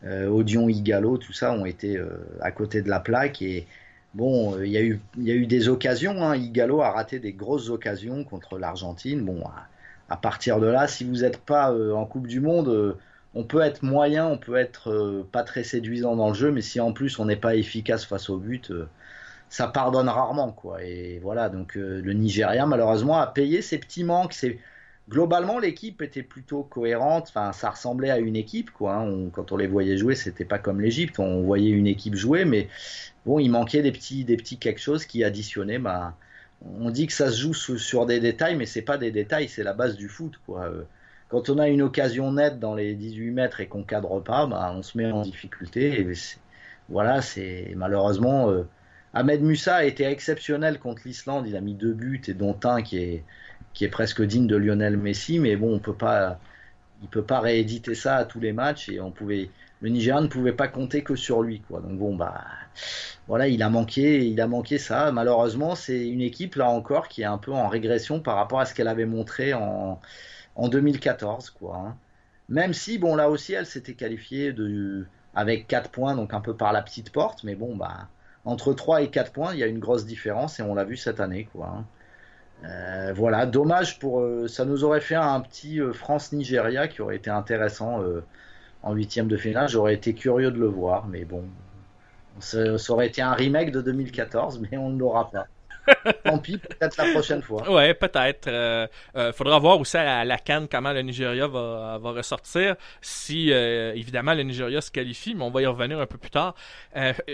Odion Ighalo, tout ça ont été à côté de la plaque. Et bon, il y a eu des occasions. Ighalo a raté des grosses occasions contre l'Argentine. Bon, à partir de là, si vous n'êtes pas en Coupe du Monde, on peut être moyen, on peut être pas très séduisant dans le jeu, mais si en plus on n'est pas efficace face au but, ça pardonne rarement, quoi. Et voilà, donc le Nigeria malheureusement a payé ses petits manques. Globalement, l'équipe était plutôt cohérente. Enfin, ça ressemblait à une équipe, quoi. Quand on les voyait jouer, c'était pas comme l'Égypte. On voyait une équipe jouer, mais bon, il manquait des petits quelque chose qui additionnaient. On dit que ça se joue sur des détails, mais c'est pas des détails, c'est la base du foot, quoi. Quand on a une occasion nette dans les 18 mètres et qu'on cadre pas, on se met en difficulté. Et voilà, c'est malheureusement. Ahmed Musa a été exceptionnel contre l'Islande. Il a mis 2 buts et dont un qui est presque digne de Lionel Messi, mais bon, il peut pas rééditer ça à tous les matchs et le Nigeria ne pouvait pas compter que sur lui, quoi. Donc bon, voilà, il a manqué ça. Malheureusement, c'est une équipe là encore qui est un peu en régression par rapport à ce qu'elle avait montré en 2014, quoi. Même si, bon, là aussi, elle s'était qualifiée avec 4 points, donc un peu par la petite porte, mais bon, entre 3 et 4 points, il y a une grosse différence et on l'a vu cette année, quoi. Voilà, dommage ça nous aurait fait un petit France-Nigeria qui aurait été intéressant en 8e de finale. J'aurais été curieux de le voir, mais bon, ça aurait été un remake de 2014, mais on ne l'aura pas. Tant pis, peut-être la prochaine fois. Ouais, peut-être. Faudra voir aussi à la CAN comment le Nigeria va ressortir. Si, évidemment, le Nigeria se qualifie, mais on va y revenir un peu plus tard.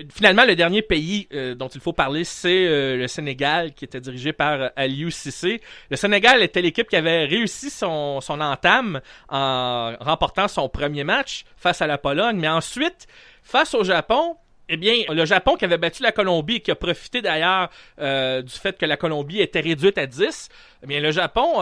Finalement, le dernier pays dont il faut parler, c'est le Sénégal, qui était dirigé par Aliou Cissé. Le Sénégal était l'équipe qui avait réussi son entame en remportant son premier match face à la Pologne, mais ensuite, face au Japon, eh bien, le Japon qui avait battu la Colombie et qui a profité d'ailleurs du fait que la Colombie était réduite à 10, eh bien, le Japon,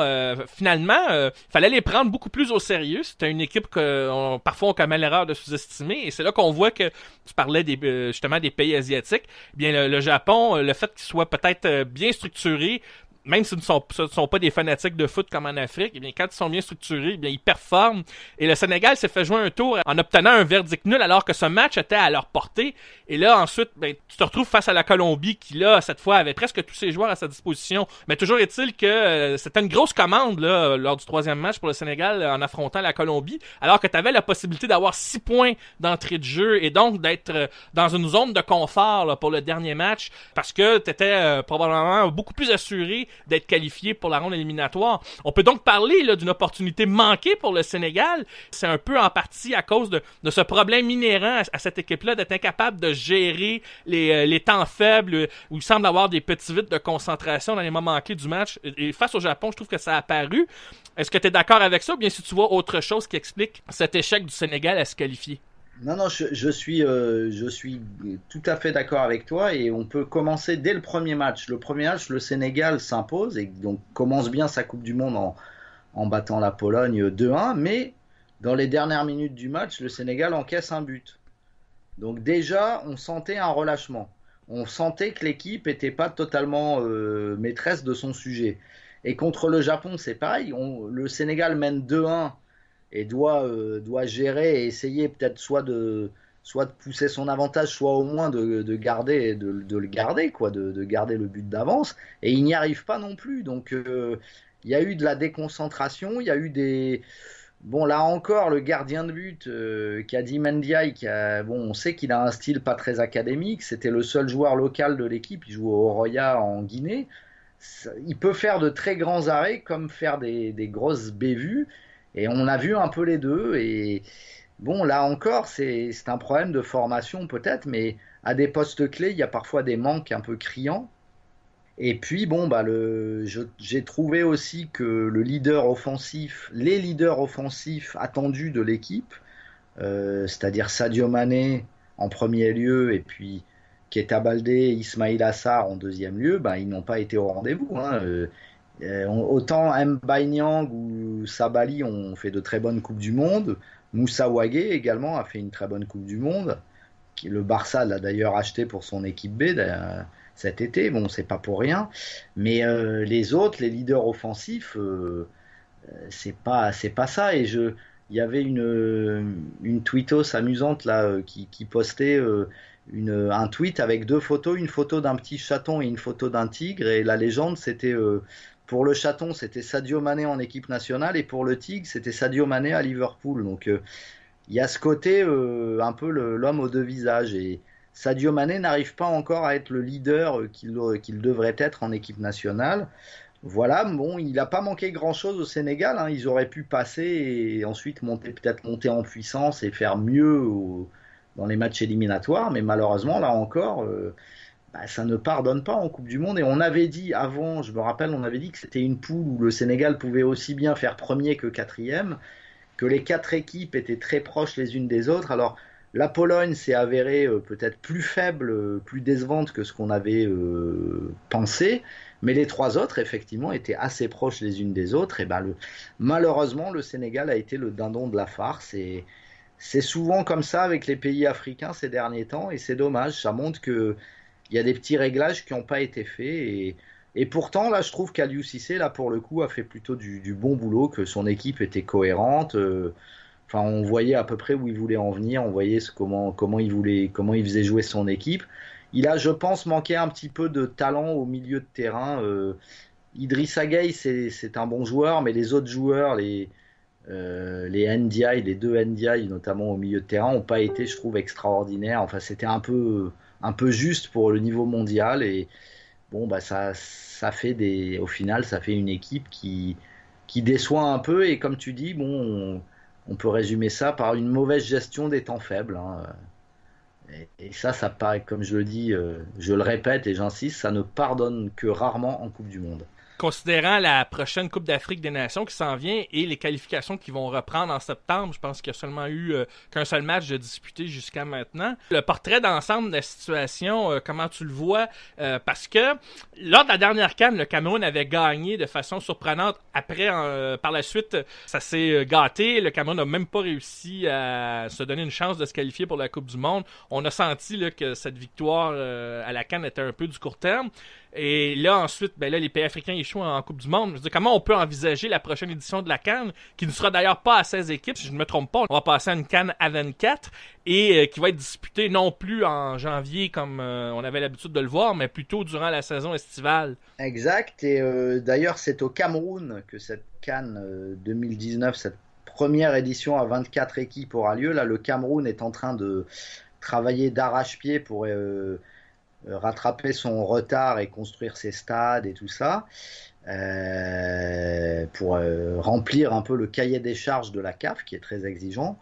finalement, fallait les prendre beaucoup plus au sérieux. C'était une équipe que parfois on commet l'erreur de sous-estimer. Et c'est là qu'on voit que tu parlais justement des pays asiatiques. Eh bien, le Japon, le fait qu'il soit peut-être bien structuré, même s'ils ne sont pas des fanatiques de foot comme en Afrique, eh bien, quand ils sont bien structurés, eh bien, ils performent. Et le Sénégal s'est fait jouer un tour en obtenant un verdict nul alors que ce match était à leur portée. Et là, ensuite, ben, tu te retrouves face à la Colombie qui, là, cette fois, avait presque tous ses joueurs à sa disposition. Mais toujours est-il que c'était une grosse commande là, lors du troisième match pour le Sénégal en affrontant la Colombie, alors que tu avais la possibilité d'avoir 6 points d'entrée de jeu et donc d'être dans une zone de confort là, pour le dernier match parce que tu étais probablement beaucoup plus assuré d'être qualifié pour la ronde éliminatoire. On peut donc parler là, d'une opportunité manquée pour le Sénégal. C'est un peu en partie à cause de ce problème inhérent à cette équipe-là d'être incapable de gérer les temps faibles où il semble avoir des petits vides de concentration dans les moments clés du match. Et face au Japon, je trouve que ça a apparu. Est-ce que tu es d'accord avec ça ou bien si tu vois autre chose qui explique cet échec du Sénégal à se qualifier? Non, je suis tout à fait d'accord avec toi et on peut commencer dès le premier match. Le premier match, le Sénégal s'impose et donc commence bien sa Coupe du Monde en battant la Pologne 2-1, mais dans les dernières minutes du match, le Sénégal encaisse un but. Donc déjà, on sentait un relâchement. On sentait que l'équipe n'était pas totalement maîtresse de son sujet. Et contre le Japon, c'est pareil. Le Sénégal mène 2-1 et doit gérer et essayer peut-être soit de pousser son avantage, soit au moins de le garder, quoi, de garder le but d'avance. Et il n'y arrive pas non plus. Donc il y a eu de la déconcentration, il y a eu des... Bon, là encore, le gardien de but, Kadi Mendiaye, on sait qu'il a un style pas très académique. C'était le seul joueur local de l'équipe. Il joue au Roya en Guinée. Il peut faire de très grands arrêts comme faire des grosses bévues. Et on a vu un peu les deux. Et bon, là encore, c'est un problème de formation peut-être, mais à des postes clés, il y a parfois des manques un peu criants. Et puis, bon, j'ai trouvé aussi que les leaders offensifs attendus de l'équipe, c'est-à-dire Sadio Mané en premier lieu et puis Keita Baldé, Ismaïla Sarr en deuxième lieu, ils n'ont pas été au rendez-vous. Autant Mbaye Niang ou Sabali ont fait de très bonnes Coupes du Monde, Moussa Wagué également a fait une très bonne Coupe du Monde. Le Barça l'a d'ailleurs acheté pour son équipe B cet été. Bon, c'est pas pour rien. Mais les autres, les leaders offensifs, c'est pas ça. Et il y avait une tweetos amusante là qui postait un tweet avec deux photos, une photo d'un petit chaton et une photo d'un tigre. Et la légende, c'était pour le chaton, c'était Sadio Mané en équipe nationale et pour le tigre, c'était Sadio Mané à Liverpool. Donc il y a ce côté un peu l'homme aux deux visages et Sadio Mané n'arrive pas encore à être le leader qu'il devrait être en équipe nationale. Voilà, bon, il n'a pas manqué grand-chose au Sénégal. Ils auraient pu passer et ensuite peut-être monter en puissance et faire mieux dans les matchs éliminatoires. Mais malheureusement, là encore, ça ne pardonne pas en Coupe du Monde. Et on avait dit avant, je me rappelle, on avait dit que c'était une poule où le Sénégal pouvait aussi bien faire premier que quatrième, que les 4 équipes étaient très proches les unes des autres. Alors, la Pologne s'est avérée peut-être plus faible, plus décevante que ce qu'on avait pensé, mais les 3 autres, effectivement, étaient assez proches les unes des autres. Et malheureusement, le Sénégal a été le dindon de la farce. Et c'est souvent comme ça avec les pays africains ces derniers temps, et c'est dommage. Ça montre qu'il y a des petits réglages qui n'ont pas été faits. Et pourtant, là, je trouve qu'Aliou Cissé, là, pour le coup, a fait plutôt du bon boulot, que son équipe était cohérente. On voyait à peu près où il voulait en venir, on voyait comment il faisait jouer son équipe. Il a, je pense, manqué un petit peu de talent au milieu de terrain. Idrissa Gueye, c'est un bon joueur, mais les autres joueurs, les Ndiaye, les 2 Ndiaye, notamment au milieu de terrain, n'ont pas été, je trouve, extraordinaires. Enfin, c'était un peu juste pour le niveau mondial. Et bon, ça fait au final, ça fait une équipe qui déçoit un peu. Et comme tu dis, bon, on peut résumer ça par une mauvaise gestion des temps faibles. Et ça paraît, comme je le dis, je le répète et j'insiste, ça ne pardonne que rarement en Coupe du Monde. Considérant la prochaine Coupe d'Afrique des Nations qui s'en vient et les qualifications qui vont reprendre en septembre, je pense qu'il n'y a seulement eu qu'un seul match de disputé jusqu'à maintenant. Le portrait d'ensemble de la situation, comment tu le vois? Parce que lors de la dernière CAN, le Cameroun avait gagné de façon surprenante. Après, par la suite, ça s'est gâté. Le Cameroun n'a même pas réussi à se donner une chance de se qualifier pour la Coupe du Monde. On a senti là, que cette victoire à la CAN était un peu du court terme. Et là, ensuite, ben là, les pays africains échouent en Coupe du Monde. Je veux dire, comment on peut envisager la prochaine édition de la CAN, qui ne sera d'ailleurs pas à 16 équipes, si je ne me trompe pas. On va passer à une CAN à 24 et qui va être disputée non plus en janvier comme on avait l'habitude de le voir, mais plutôt durant la saison estivale. Exact. Et d'ailleurs, c'est au Cameroun que cette CAN 2019, cette première édition à 24 équipes aura lieu. Là, le Cameroun est en train de travailler d'arrache-pied pour rattraper son retard et construire ses stades et tout ça, pour remplir un peu le cahier des charges de la CAF qui est très exigeant.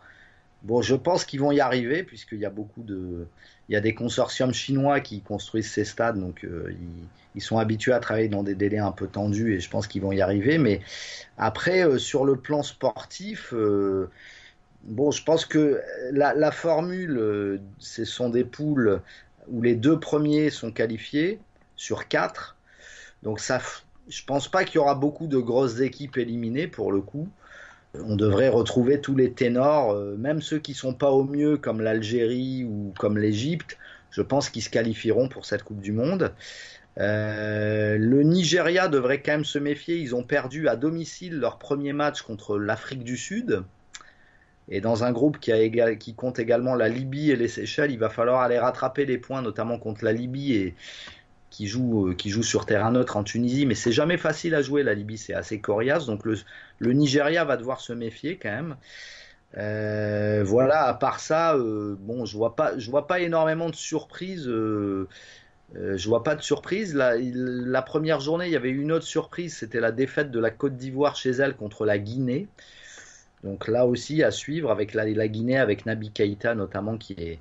Bon, je pense qu'ils vont y arriver puisqu'il y a il y a des consortiums chinois qui construisent ces stades, donc ils sont habitués à travailler dans des délais un peu tendus et je pense qu'ils vont y arriver. Mais après, sur le plan sportif, bon, je pense que la formule, ce sont des poules où les 2 premiers sont qualifiés sur 4. Donc je pense pas qu'il y aura beaucoup de grosses équipes éliminées pour le coup. On devrait retrouver tous les ténors, même ceux qui sont pas au mieux comme l'Algérie ou comme l'Égypte. Je pense qu'ils se qualifieront pour cette Coupe du Monde. Le Nigeria devrait quand même se méfier. Ils ont perdu à domicile leur premier match contre l'Afrique du Sud. Et dans un groupe qui compte également la Libye et les Seychelles, il va falloir aller rattraper les points, notamment contre la Libye et qui joue sur terrain neutre en Tunisie. Mais c'est jamais facile à jouer, la Libye, c'est assez coriace. Donc le Nigeria va devoir se méfier quand même. Voilà, à part ça, bon, je vois pas énormément de surprises. Je vois pas de surprise. La première journée, il y avait une autre surprise, c'était la défaite de la Côte d'Ivoire chez elle contre la Guinée. Donc là aussi à suivre avec la Guinée, avec Naby Keïta notamment qui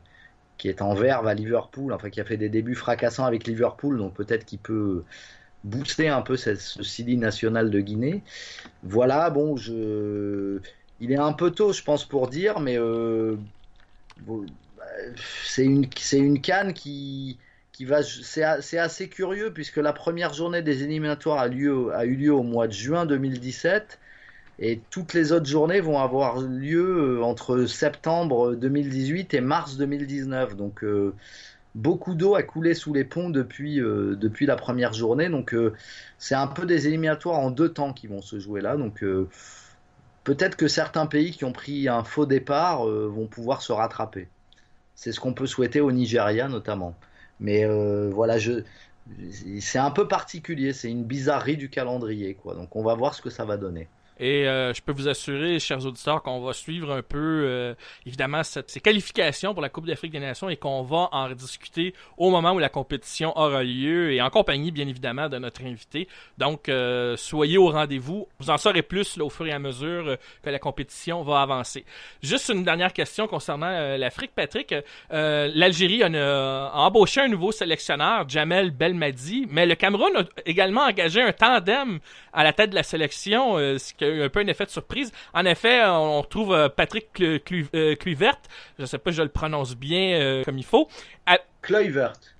est en verve à Liverpool, enfin qui a fait des débuts fracassants avec Liverpool, donc peut-être qu'il peut booster un peu ce CD national de Guinée. Voilà, bon, il est un peu tôt je pense pour dire, mais bon, c'est une CAN qui va, c'est assez curieux puisque la première journée des éliminatoires a eu lieu au mois de juin 2017. Et toutes les autres journées vont avoir lieu entre septembre 2018 et mars 2019. Donc beaucoup d'eau a coulé sous les ponts depuis la première journée. Donc c'est un peu des éliminatoires en 2 temps qui vont se jouer là. Donc peut-être que certains pays qui ont pris un faux départ vont pouvoir se rattraper. C'est ce qu'on peut souhaiter au Nigeria notamment. Mais voilà, c'est un peu particulier. C'est une bizarrerie du calendrier, quoi. Donc on va voir ce que ça va donner. Et je peux vous assurer, chers auditeurs, qu'on va suivre un peu, évidemment, ces qualifications pour la Coupe d'Afrique des Nations et qu'on va en rediscuter au moment où la compétition aura lieu et en compagnie, bien évidemment, de notre invité. Donc, soyez au rendez-vous. Vous en saurez plus là, au fur et à mesure que la compétition va avancer. Juste une dernière question concernant l'Afrique, Patrick. L'Algérie a embauché un nouveau sélectionneur, Jamel Belmadi, mais le Cameroun a également engagé un tandem à la tête de la sélection, ce qui a eu un peu un effet de surprise. En effet, on retrouve Patrick Kluivert, je ne sais pas si je le prononce bien comme il faut.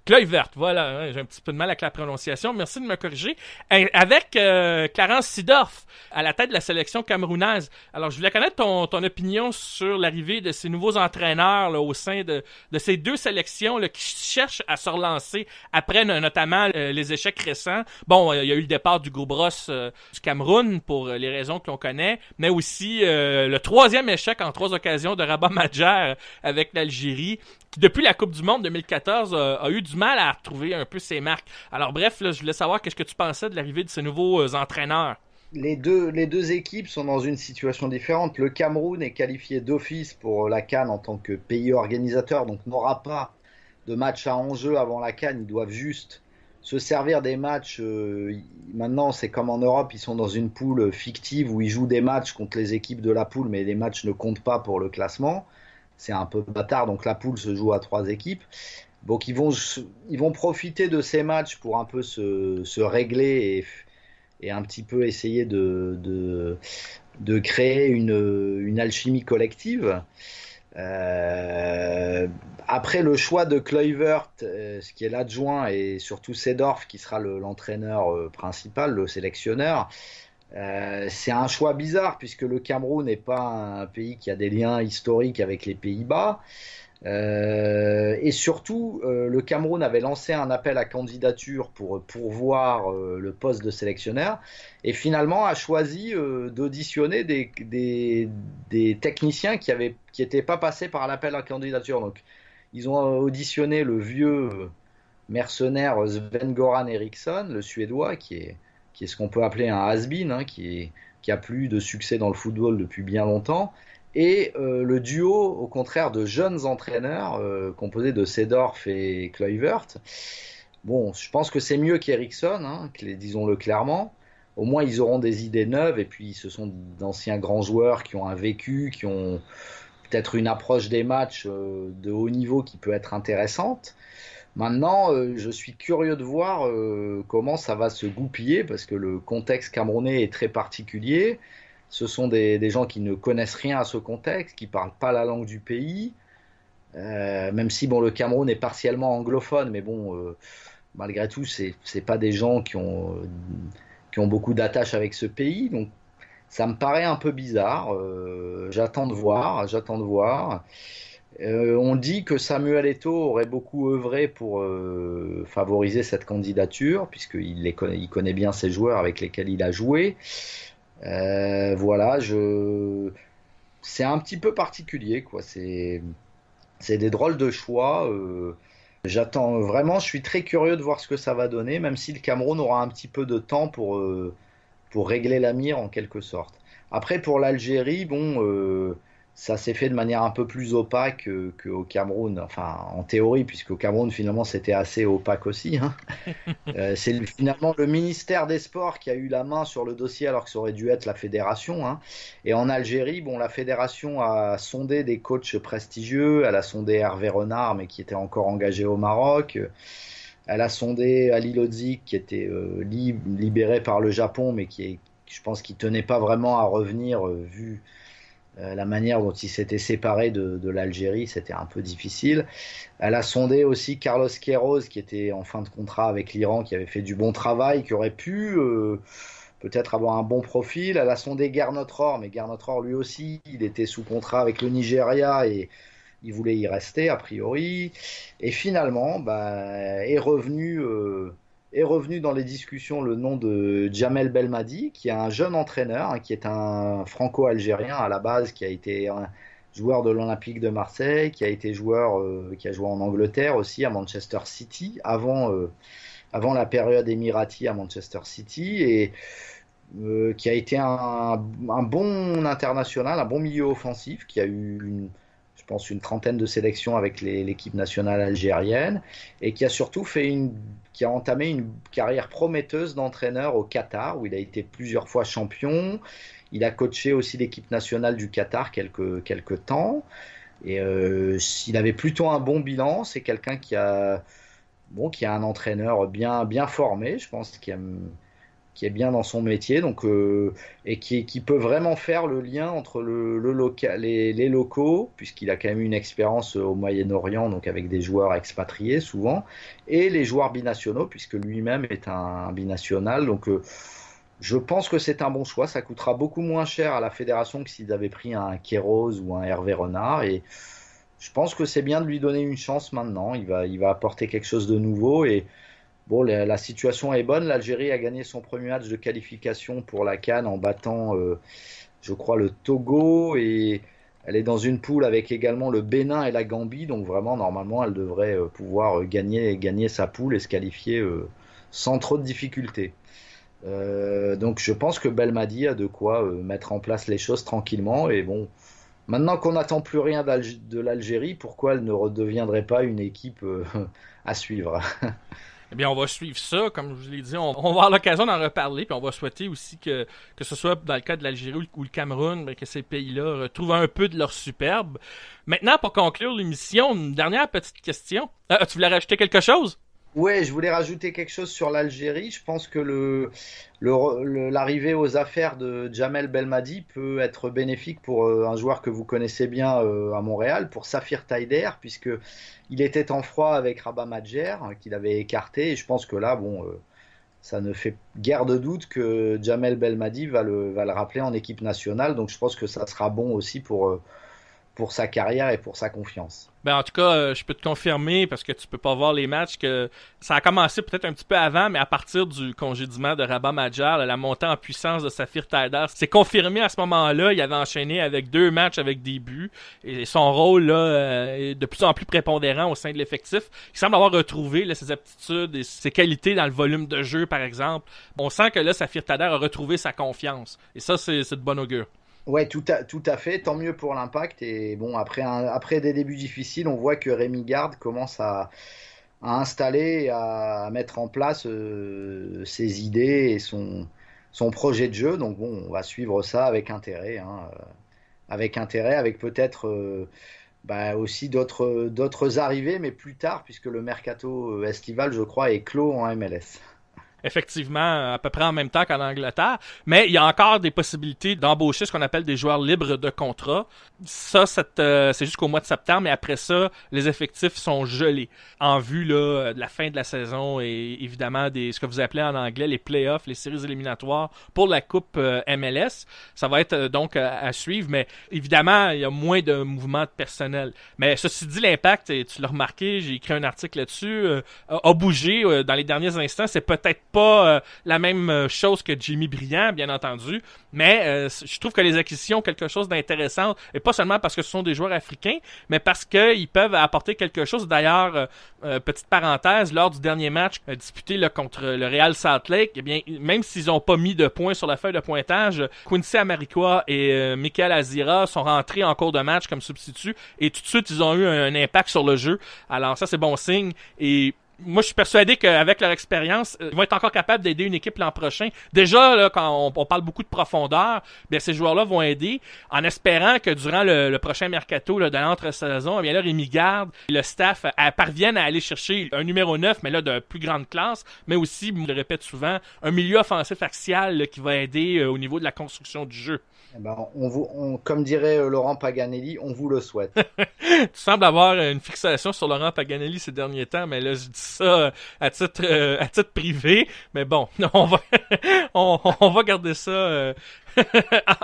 Kluivert, voilà, j'ai un petit peu de mal avec la prononciation, merci de me corriger. Avec Clarence Seedorf à la tête de la sélection camerounaise. Alors, je voulais connaître ton opinion sur l'arrivée de ces nouveaux entraîneurs là, au sein de ces 2 sélections là, qui cherchent à se relancer après notamment les échecs récents. Bon, il y a eu le départ du Gros Brosse du Cameroun pour les raisons que l'on connaît, mais aussi le 3e échec en 3 occasions de Rabat Madjer avec l'Algérie, qui depuis la Coupe du Monde 2014 a eu du mal à retrouver un peu ses marques. Alors bref, là, je voulais savoir qu'est-ce que tu pensais de l'arrivée de ces nouveaux entraîneurs. Les deux équipes sont dans une situation différente. Le Cameroun est qualifié d'office pour la CAN en tant que pays organisateur, donc n'aura pas de match à enjeu avant la CAN. Ils doivent juste se servir des matchs. Maintenant, c'est comme en Europe, ils sont dans une poule fictive où ils jouent des matchs contre les équipes de la poule, mais les matchs ne comptent pas pour le classement. C'est un peu bâtard, donc la poule se joue à 3 équipes. Donc ils vont profiter de ces matchs pour un peu se régler et un petit peu essayer de créer une alchimie collective. Après le choix de Kluivert, ce qui est l'adjoint, et surtout Seedorf qui sera l'entraîneur principal, le sélectionneur, c'est un choix bizarre puisque le Cameroun n'est pas un pays qui a des liens historiques avec les Pays-Bas. Et surtout, le Cameroun avait lancé un appel à candidature pour pourvoir le poste de sélectionneur et finalement a choisi d'auditionner des techniciens qui étaient pas passés par l'appel à candidature. Donc, ils ont auditionné le vieux mercenaire Sven-Goran Eriksson, le Suédois, qui est ce qu'on peut appeler un has-been, hein, qui a plus de succès dans le football depuis bien longtemps. Et le duo, au contraire, de jeunes entraîneurs composés de Seedorf et Kluivert. Bon, je pense que c'est mieux qu'Eriksson, hein, disons-le clairement. Au moins, ils auront des idées neuves et puis ce sont d'anciens grands joueurs qui ont un vécu, qui ont peut-être une approche des matchs de haut niveau qui peut être intéressante. Maintenant, je suis curieux de voir comment ça va se goupiller parce que le contexte camerounais est très particulier. Ce sont des gens qui ne connaissent rien à ce contexte, qui ne parlent pas la langue du pays, même si bon, le Cameroun est partiellement anglophone, mais bon, malgré tout, c'est pas des gens qui ont beaucoup d'attaches avec ce pays, donc ça me paraît un peu bizarre. J'attends de voir. On dit que Samuel Eto'o aurait beaucoup œuvré pour favoriser cette candidature, puisqu'il connaît bien ces joueurs avec lesquels il a joué. Voilà, c'est un petit peu particulier, quoi. C'est des drôles de choix. J'attends vraiment, je suis très curieux de voir ce que ça va donner, même si le Cameroun aura un petit peu de temps pour régler la mire en quelque sorte. Après, pour l'Algérie, bon, ça s'est fait de manière un peu plus opaque qu'au Cameroun, enfin en théorie, puisqu'au Cameroun finalement c'était assez opaque aussi, hein. C'est finalement le ministère des Sports qui a eu la main sur le dossier alors que ça aurait dû être la fédération, hein. Et en Algérie, bon, la fédération a sondé des coachs prestigieux, elle a sondé Hervé Renard mais qui était encore engagé au Maroc, elle a sondé Ali Lodzik qui était libéré par le Japon mais je pense qu'il tenait pas vraiment à revenir vu la manière dont il s'était séparé de l'Algérie, c'était un peu difficile. Elle a sondé aussi Carlos Queiroz, qui était en fin de contrat avec l'Iran, qui avait fait du bon travail, qui aurait pu peut-être avoir un bon profil. Elle a sondé Gernot Rohr, mais Gernot Rohr, lui aussi, il était sous contrat avec le Nigeria et il voulait y rester, a priori. Et finalement, est revenu dans les discussions le nom de Djamel Belmadi, qui est un jeune entraîneur, hein, qui est un franco-algérien à la base, qui a été un joueur de l'Olympique de Marseille, qui a joué en Angleterre aussi, à Manchester City, avant la période émirati à Manchester City, et qui a été un bon international, un bon milieu offensif, qui a eu je pense une trentaine de sélections avec l'équipe nationale algérienne et qui a surtout qui a entamé une carrière prometteuse d'entraîneur au Qatar où il a été plusieurs fois champion. Il a coaché aussi l'équipe nationale du Qatar quelques temps et il avait plutôt un bon bilan. C'est quelqu'un qui a un entraîneur bien formé, je pense, qui est bien dans son métier, donc et qui peut vraiment faire le lien entre les locaux, puisqu'il a quand même une expérience au Moyen-Orient, donc avec des joueurs expatriés souvent, et les joueurs binationaux, puisque lui-même est un binational. Donc je pense que c'est un bon choix. Ça coûtera beaucoup moins cher à la fédération que s'ils avaient pris un Queiroz ou un Hervé Renard, et je pense que c'est bien de lui donner une chance maintenant. Il va apporter quelque chose de nouveau et bon, la situation est bonne. L'Algérie a gagné son premier match de qualification pour la CAN en battant, je crois, le Togo. Et elle est dans une poule avec également le Bénin et la Gambie. Donc vraiment, normalement, elle devrait pouvoir gagner sa poule et se qualifier sans trop de difficultés. Donc je pense que Belmadi a de quoi mettre en place les choses tranquillement. Et bon, maintenant qu'on n'attend plus rien de l'Algérie, pourquoi elle ne redeviendrait pas une équipe à suivre? Eh bien, on va suivre ça. Comme je vous l'ai dit, on va avoir l'occasion d'en reparler. Puis on va souhaiter aussi que ce soit dans le cas de l'Algérie ou le Cameroun, que ces pays-là retrouvent un peu de leur superbe. Maintenant, pour conclure l'émission, une dernière petite question. Tu voulais rajouter quelque chose? Ouais, je voulais rajouter quelque chose sur l'Algérie. Je pense que l'arrivée aux affaires de Djamel Belmadi peut être bénéfique pour un joueur que vous connaissez bien à Montréal, pour Safir Taider, puisque il était en froid avec Rabat Madjer, qu'il avait écarté. Et je pense que là, bon, ça ne fait guère de doute que Djamel Belmadi va le rappeler en équipe nationale. Donc je pense que ça sera bon aussi pour pour sa carrière et pour sa confiance. Ben en tout cas, je peux te confirmer, parce que tu peux pas voir les matchs, que ça a commencé peut-être un petit peu avant, mais à partir du congédiement de Rabah Madjar, la montée en puissance de Safir Taider, c'est confirmé à ce moment-là. Il avait enchaîné avec 2 matchs avec des buts, et son rôle là est de plus en plus prépondérant au sein de l'effectif. Il semble avoir retrouvé là, ses aptitudes et ses qualités dans le volume de jeu, par exemple. On sent que là, Safir Taider a retrouvé sa confiance, et ça, c'est de bon augure. Ouais, tout à fait. Tant mieux pour l'Impact. Et bon, après des débuts difficiles, on voit que Rémi Garde commence à installer, à mettre en place ses idées et son projet de jeu. Donc bon, on va suivre ça avec intérêt, avec peut-être aussi d'autres arrivées, mais plus tard, puisque le mercato estival, je crois, est clos en MLS. Effectivement, à peu près en même temps qu'en Angleterre, mais il y a encore des possibilités d'embaucher ce qu'on appelle des joueurs libres de contrat. Ça, c'est jusqu'au mois de septembre, mais après ça, les effectifs sont gelés en vue là, de la fin de la saison et évidemment ce que vous appelez en anglais les playoffs, les séries éliminatoires pour la Coupe MLS. Ça va être donc à suivre, mais évidemment, il y a moins de mouvements de personnel. Mais ceci dit, l'Impact, et tu l'as remarqué, j'ai écrit un article là-dessus, a bougé dans les derniers instants. C'est peut-être pas la même chose que Jimmy Briand, bien entendu, mais je trouve que les acquisitions ont quelque chose d'intéressant, et pas seulement parce que ce sont des joueurs africains, mais parce qu'ils peuvent apporter quelque chose. D'ailleurs, petite parenthèse, lors du dernier match disputé là, contre le Real Salt Lake, eh bien, même s'ils n'ont pas mis de points sur la feuille de pointage, Quincy Amarikwa et Michael Azira sont rentrés en cours de match comme substituts, et tout de suite, ils ont eu un impact sur le jeu. Alors ça, c'est bon signe, et moi, je suis persuadé qu'avec leur expérience, ils vont être encore capables d'aider une équipe l'an prochain. Déjà, là, quand on parle beaucoup de profondeur, bien, ces joueurs-là vont aider, en espérant que durant le prochain mercato là, de l'entre-saison, eh bien là, Rémi Garde et le staff parviennent à aller chercher un numéro 9, mais là, de plus grande classe, mais aussi, je le répète souvent, un milieu offensif axial là, qui va aider au niveau de la construction du jeu. Eh ben, comme dirait Laurent Paganelli, on vous le souhaite. Tu sembles avoir une fixation sur Laurent Paganelli ces derniers temps, mais là, je dis ça à titre privé. Mais bon, on va garder ça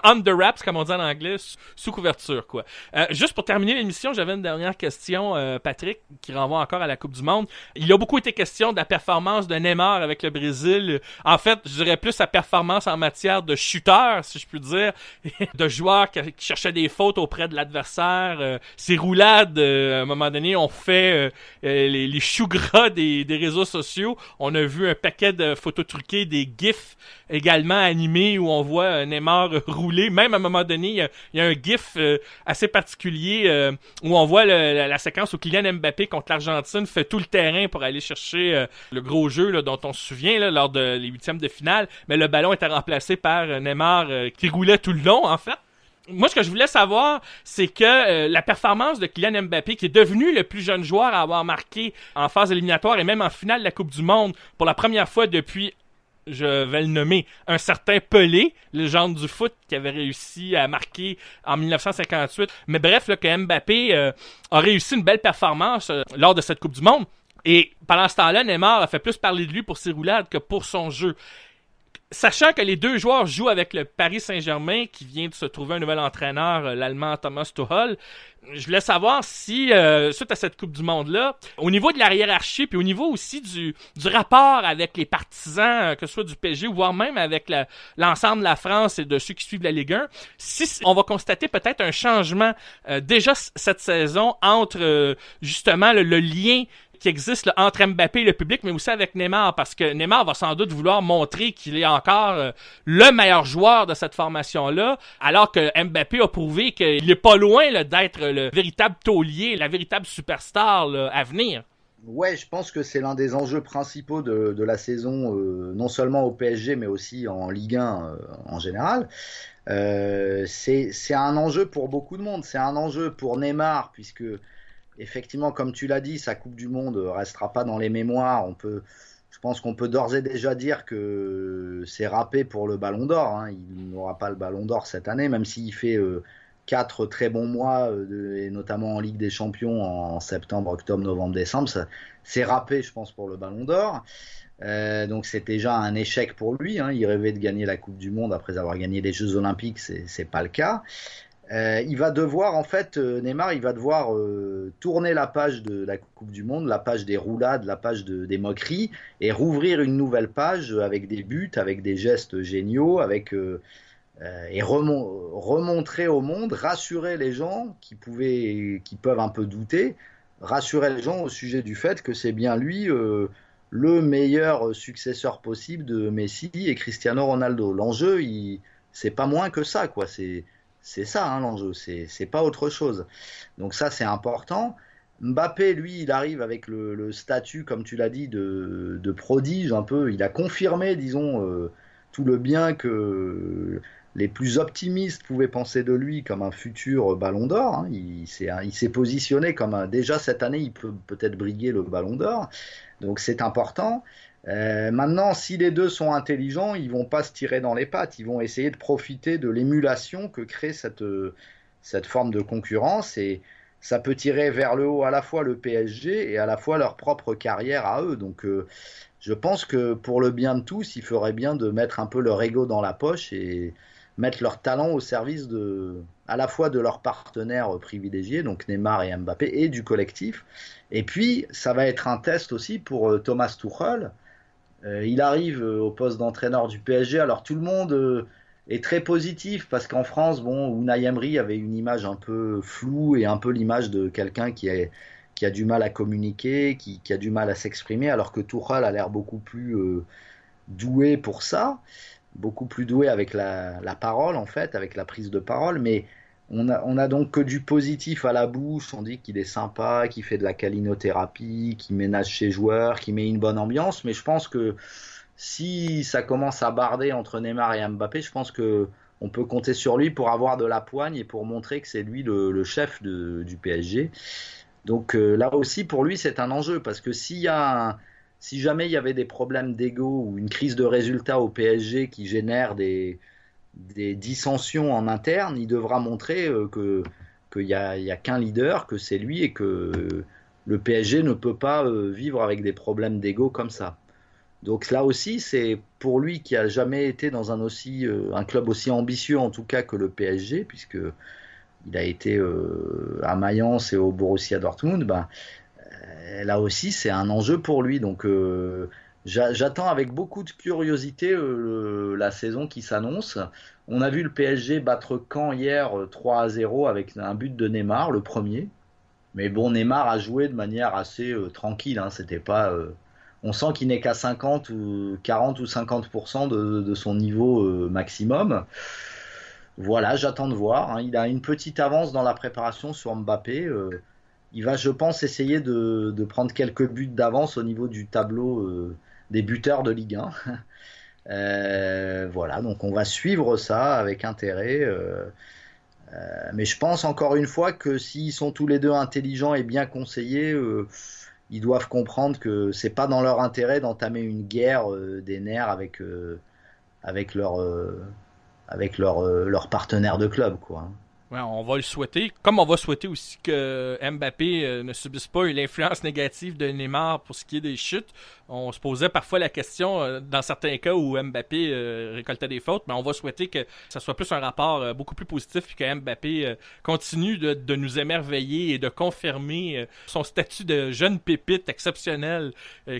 on the wraps, comme on dit en anglais, sous couverture, quoi. Juste pour terminer l'émission, j'avais une dernière question, Patrick, qui renvoie encore à la Coupe du Monde. Il a beaucoup été question de la performance de Neymar avec le Brésil. En fait, je dirais plus sa performance en matière de shooter, si je puis dire, de joueur qui cherchait des fautes auprès de l'adversaire. Ses roulades, à un moment donné, ont fait les choux gras des réseaux sociaux. On a vu un paquet de photos truquées, des gifs également animés où on voit Neymar rouler. Même à un moment donné, il y a un gif assez particulier où on voit la séquence où Kylian Mbappé contre l'Argentine fait tout le terrain pour aller chercher le gros jeu là, dont on se souvient là, lors des 8e de finale, mais le ballon était remplacé par Neymar qui roulait tout le long, en fait. Moi, ce que je voulais savoir, c'est que la performance de Kylian Mbappé, qui est devenu le plus jeune joueur à avoir marqué en phase éliminatoire et même en finale de la Coupe du Monde pour la première fois depuis, je vais le nommer, un certain Pelé, légende du foot, qui avait réussi à marquer en 1958. Mais bref, là, que Mbappé a réussi une belle performance lors de cette Coupe du Monde. Et pendant ce temps-là, Neymar a fait plus parler de lui pour ses roulades que pour son jeu. Sachant que les deux joueurs jouent avec le Paris Saint-Germain, qui vient de se trouver un nouvel entraîneur, l'Allemand Thomas Tuchel, je voulais savoir si, suite à cette Coupe du Monde-là, au niveau de la hiérarchie, puis au niveau aussi du rapport avec les partisans, que ce soit du PSG, voire même avec l'ensemble de la France et de ceux qui suivent la Ligue 1, si on va constater peut-être un changement déjà cette saison entre justement le lien qui existe là, entre Mbappé et le public, mais aussi avec Neymar, parce que Neymar va sans doute vouloir montrer qu'il est encore le meilleur joueur de cette formation-là, alors que Mbappé a prouvé qu'il est pas loin là, d'être le véritable taulier, la véritable superstar là, à venir. Ouais, je pense que c'est l'un des enjeux principaux de la saison, non seulement au PSG, mais aussi en Ligue 1 en général. C'est un enjeu pour beaucoup de monde. C'est un enjeu pour Neymar, puisque effectivement, comme tu l'as dit, sa Coupe du Monde restera pas dans les mémoires. Je pense qu'on peut d'ores et déjà dire que c'est râpé pour le Ballon d'Or. Hein. Il n'aura pas le Ballon d'Or cette année, même s'il fait 4 très bons mois, et notamment en Ligue des Champions en septembre, octobre, novembre, décembre. C'est râpé, je pense, pour le Ballon d'Or. Donc c'est déjà un échec pour lui. Hein. Il rêvait de gagner la Coupe du Monde après avoir gagné les Jeux Olympiques, c'est pas le cas. Il va devoir, en fait, Neymar, il va devoir tourner la page de la Coupe du Monde, la page des roulades, la page des moqueries, et rouvrir une nouvelle page avec des buts, avec des gestes géniaux, et remontrer au monde, rassurer les gens qui peuvent un peu douter, rassurer les gens au sujet du fait que c'est bien lui le meilleur successeur possible de Messi et Cristiano Ronaldo. L'enjeu, c'est pas moins que ça, quoi. C'est ça, hein, l'enjeu, c'est pas autre chose. Donc ça, c'est important. Mbappé, lui, il arrive avec le statut, comme tu l'as dit, de prodige un peu. Il a confirmé, disons, tout le bien que les plus optimistes pouvaient penser de lui comme un futur Ballon d'Or. Hein. Il s'est positionné comme déjà cette année, il peut peut-être briguer le Ballon d'Or. Donc c'est important. Maintenant, si les deux sont intelligents, ils vont pas se tirer dans les pattes. Ils vont essayer de profiter de l'émulation que crée cette forme de concurrence, et ça peut tirer vers le haut à la fois le PSG et à la fois leur propre carrière à eux. Donc je pense que pour le bien de tous, il ferait bien de mettre un peu leur ego dans la poche et mettre leur talent au service à la fois de leurs partenaires privilégiés, donc Neymar et Mbappé, et du collectif. Et puis, ça va être un test aussi pour Thomas Tuchel. Il arrive au poste d'entraîneur du PSG, alors tout le monde est très positif, parce qu'en France, bon, Unai Emery avait une image un peu floue et un peu l'image de quelqu'un qui a du mal à communiquer, qui a du mal à s'exprimer, alors que Tuchel a l'air beaucoup plus doué pour ça, beaucoup plus doué avec la parole, en fait, avec la prise de parole. Mais on a donc que du positif à la bouche. On dit qu'il est sympa, qu'il fait de la câlinothérapie, qu'il ménage ses joueurs, qu'il met une bonne ambiance. Mais je pense que si ça commence à barder entre Neymar et Mbappé, je pense que on peut compter sur lui pour avoir de la poigne et pour montrer que c'est lui le chef du PSG. Donc là aussi, pour lui, c'est un enjeu, parce que si jamais il y avait des problèmes d'ego ou une crise de résultats au PSG qui génère des dissensions en interne, il devra montrer qu'il y a qu'un leader, que c'est lui, et que le PSG ne peut pas vivre avec des problèmes d'ego comme ça. Donc là aussi, c'est pour lui, qui a jamais été dans un club aussi ambitieux, en tout cas, que le PSG, puisque il a été à Mayence et au Borussia Dortmund. Là aussi, c'est un enjeu pour lui. Donc j'attends avec beaucoup de curiosité la saison qui s'annonce. On a vu le PSG battre Caen hier 3-0 avec un but de Neymar, le premier. Mais bon, Neymar a joué de manière assez tranquille. Hein. C'était pas, on sent qu'il n'est qu'à 40 ou 50% de son niveau maximum. Voilà, j'attends de voir. Hein. Il a une petite avance dans la préparation sur Mbappé. Il va, je pense, essayer de prendre quelques buts d'avance au niveau du tableau des buteurs de Ligue 1. Voilà, donc on va suivre ça avec intérêt. Mais je pense encore une fois que s'ils sont tous les deux intelligents et bien conseillés, ils doivent comprendre que c'est pas dans leur intérêt d'entamer une guerre des nerfs avec leur partenaire de club, quoi. Ouais, on va le souhaiter. Comme on va souhaiter aussi que Mbappé ne subisse pas l'influence négative de Neymar pour ce qui est des chutes. On se posait parfois la question dans certains cas où Mbappé récoltait des fautes, mais on va souhaiter que ça soit plus un rapport beaucoup plus positif, puis que Mbappé continue de nous émerveiller et de confirmer son statut de jeune pépite exceptionnel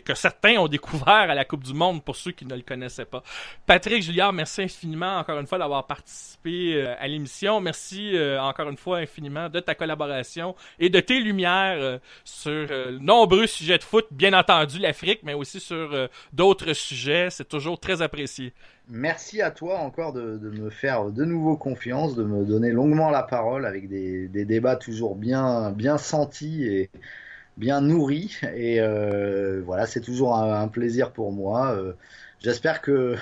que certains ont découvert à la Coupe du Monde, pour ceux qui ne le connaissaient pas. Patrick Juliard, merci infiniment encore une fois d'avoir participé à l'émission. Merci encore une fois infiniment de ta collaboration et de tes lumières sur nombreux sujets de foot, bien entendu l'Afrique, mais aussi sur d'autres sujets. C'est toujours très apprécié. Merci à toi encore de me faire de nouveau confiance, de me donner longuement la parole avec des débats toujours bien sentis et bien nourris. Et voilà, c'est toujours un plaisir pour moi. J'espère que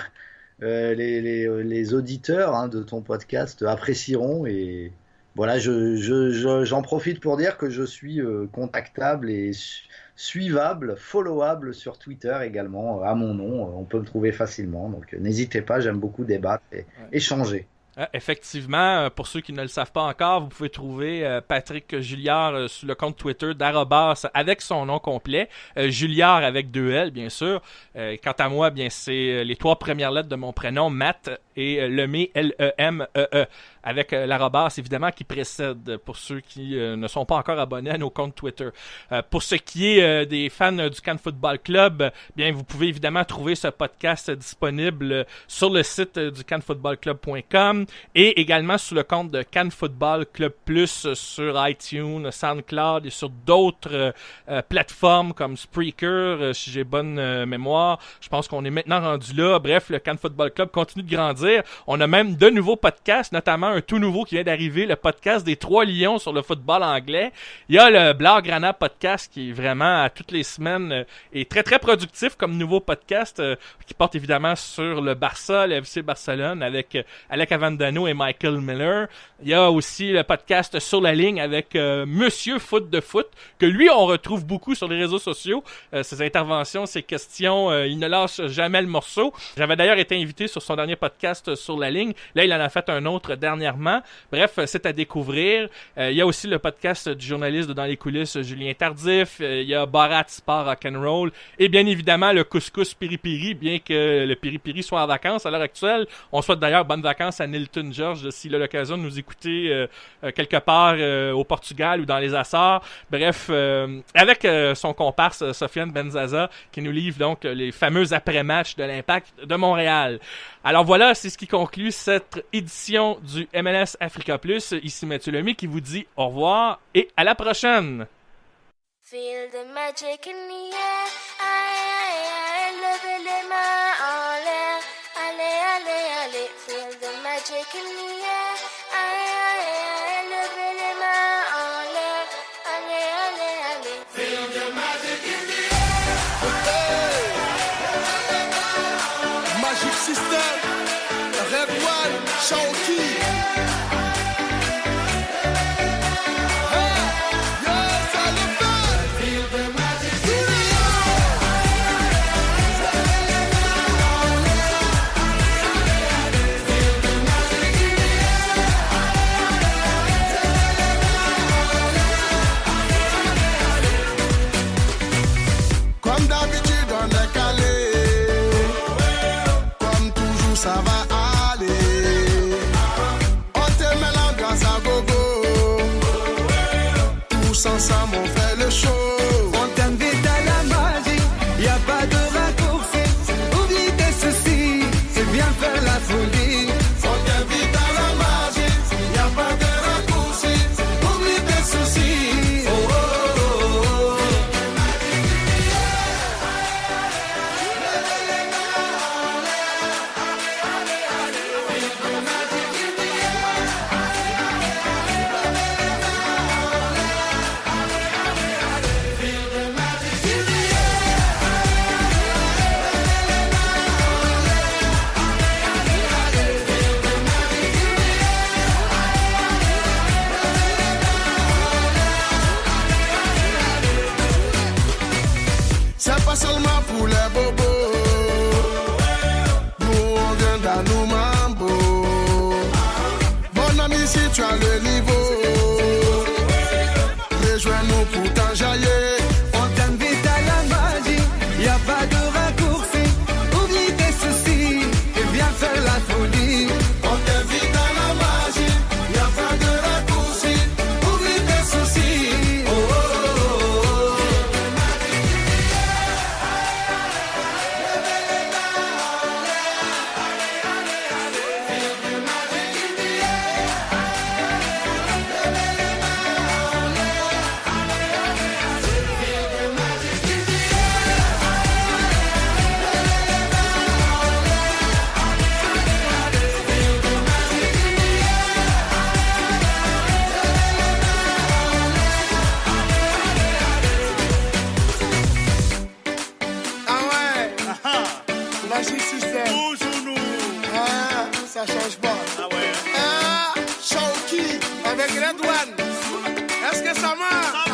les auditeurs de ton podcast apprécieront, et voilà, j'en profite pour dire que je suis contactable et suivable, followable sur Twitter également, à mon nom. On peut me trouver facilement, donc n'hésitez pas, j'aime beaucoup débattre et échanger. Effectivement, pour ceux qui ne le savent pas encore, vous pouvez trouver Patrick Juliard sur le compte Twitter d'Arobase avec son nom complet, Juliard avec 2 L bien sûr. Quant à moi, bien c'est les 3 premières lettres de mon prénom, Matt, et Lemay, L-E-M-E-E, avec l'arobase évidemment qui précède pour ceux qui ne sont pas encore abonnés à nos comptes Twitter. Pour ce qui est des fans du Cannes Football Club, bien vous pouvez évidemment trouver ce podcast disponible sur le site du cannesfootballclub.com et également sur le compte de Cannes Football Club Plus sur iTunes, SoundCloud et sur d'autres plateformes comme Spreaker, si j'ai bonne mémoire. Je pense qu'on est maintenant rendu là. Bref, le Cannes Football Club continue de grandir. On a même de nouveaux podcasts, notamment un tout nouveau qui vient d'arriver, le podcast des Trois Lions sur le football anglais. Il y a le Blaugrana podcast qui est vraiment à toutes les semaines est très très productif comme nouveau podcast qui porte évidemment sur le Barça, le FC Barcelone avec Alec Avendano et Michael Miller. Il y a aussi le podcast Sur la ligne avec Monsieur Foot de Foot que lui on retrouve beaucoup sur les réseaux sociaux. Ses interventions, ses questions, il ne lâche jamais le morceau. J'avais d'ailleurs été invité sur son dernier podcast Sur la ligne. Là, il en a fait un autre dernièrement. Bref, c'est à découvrir. Il y a aussi le podcast du journaliste de Dans les coulisses, Julien Tardif. Il y a Borat Sport Rock'n'Roll. Et bien évidemment, le Couscous Piri-Piri, bien que le Piri-Piri soit en vacances à l'heure actuelle. On souhaite d'ailleurs bonnes vacances à Nilton George s'il a l'occasion de nous écouter quelque part au Portugal ou dans les Açores. Bref, avec son comparse Sofiane Benzaza qui nous livre donc les fameux après-matchs de l'Impact de Montréal. Alors voilà, c'est ce qui conclut cette édition du MLS Africa Plus. Ici Mathieu Lemay qui vous dit au revoir et à la prochaine. Feel the magic in the air, aïe, levez les mains en l'air, allez, allez, allez. Feel the magic in the air, aïe, levez les mains en l'air, allez, allez, allez. Feel the magic in the air. Magic System, Red One, Shaoki. Ça va aller, on te met l'ambiance à gogo, tous ensemble on fait le show. On t'invite à la magie, y'a pas de raccourci, oublie tes soucis, c'est bien faire la folie. On t'invite à la magie, y'a pas de raccourci, oublie tes soucis. Oh, oh, oh, oh. C'est pas seulement pour les bobos, nous on vient d'Anou Mambo. Mon ami, si tu as le niveau, rejoins-nous pour t'enjailler. On t'invite à la magie, y'a pas de raccourci, oublie tes soucis et viens faire la folie. On t'invite à la magie, y'a pas de raccourci, oublie tes soucis. Oh, oh, oh, oh. Magic System. Toujours nous. Ah, ça change pas. Ah ouais. Ah, Shaoki avec Red One. Est-ce que ça marche?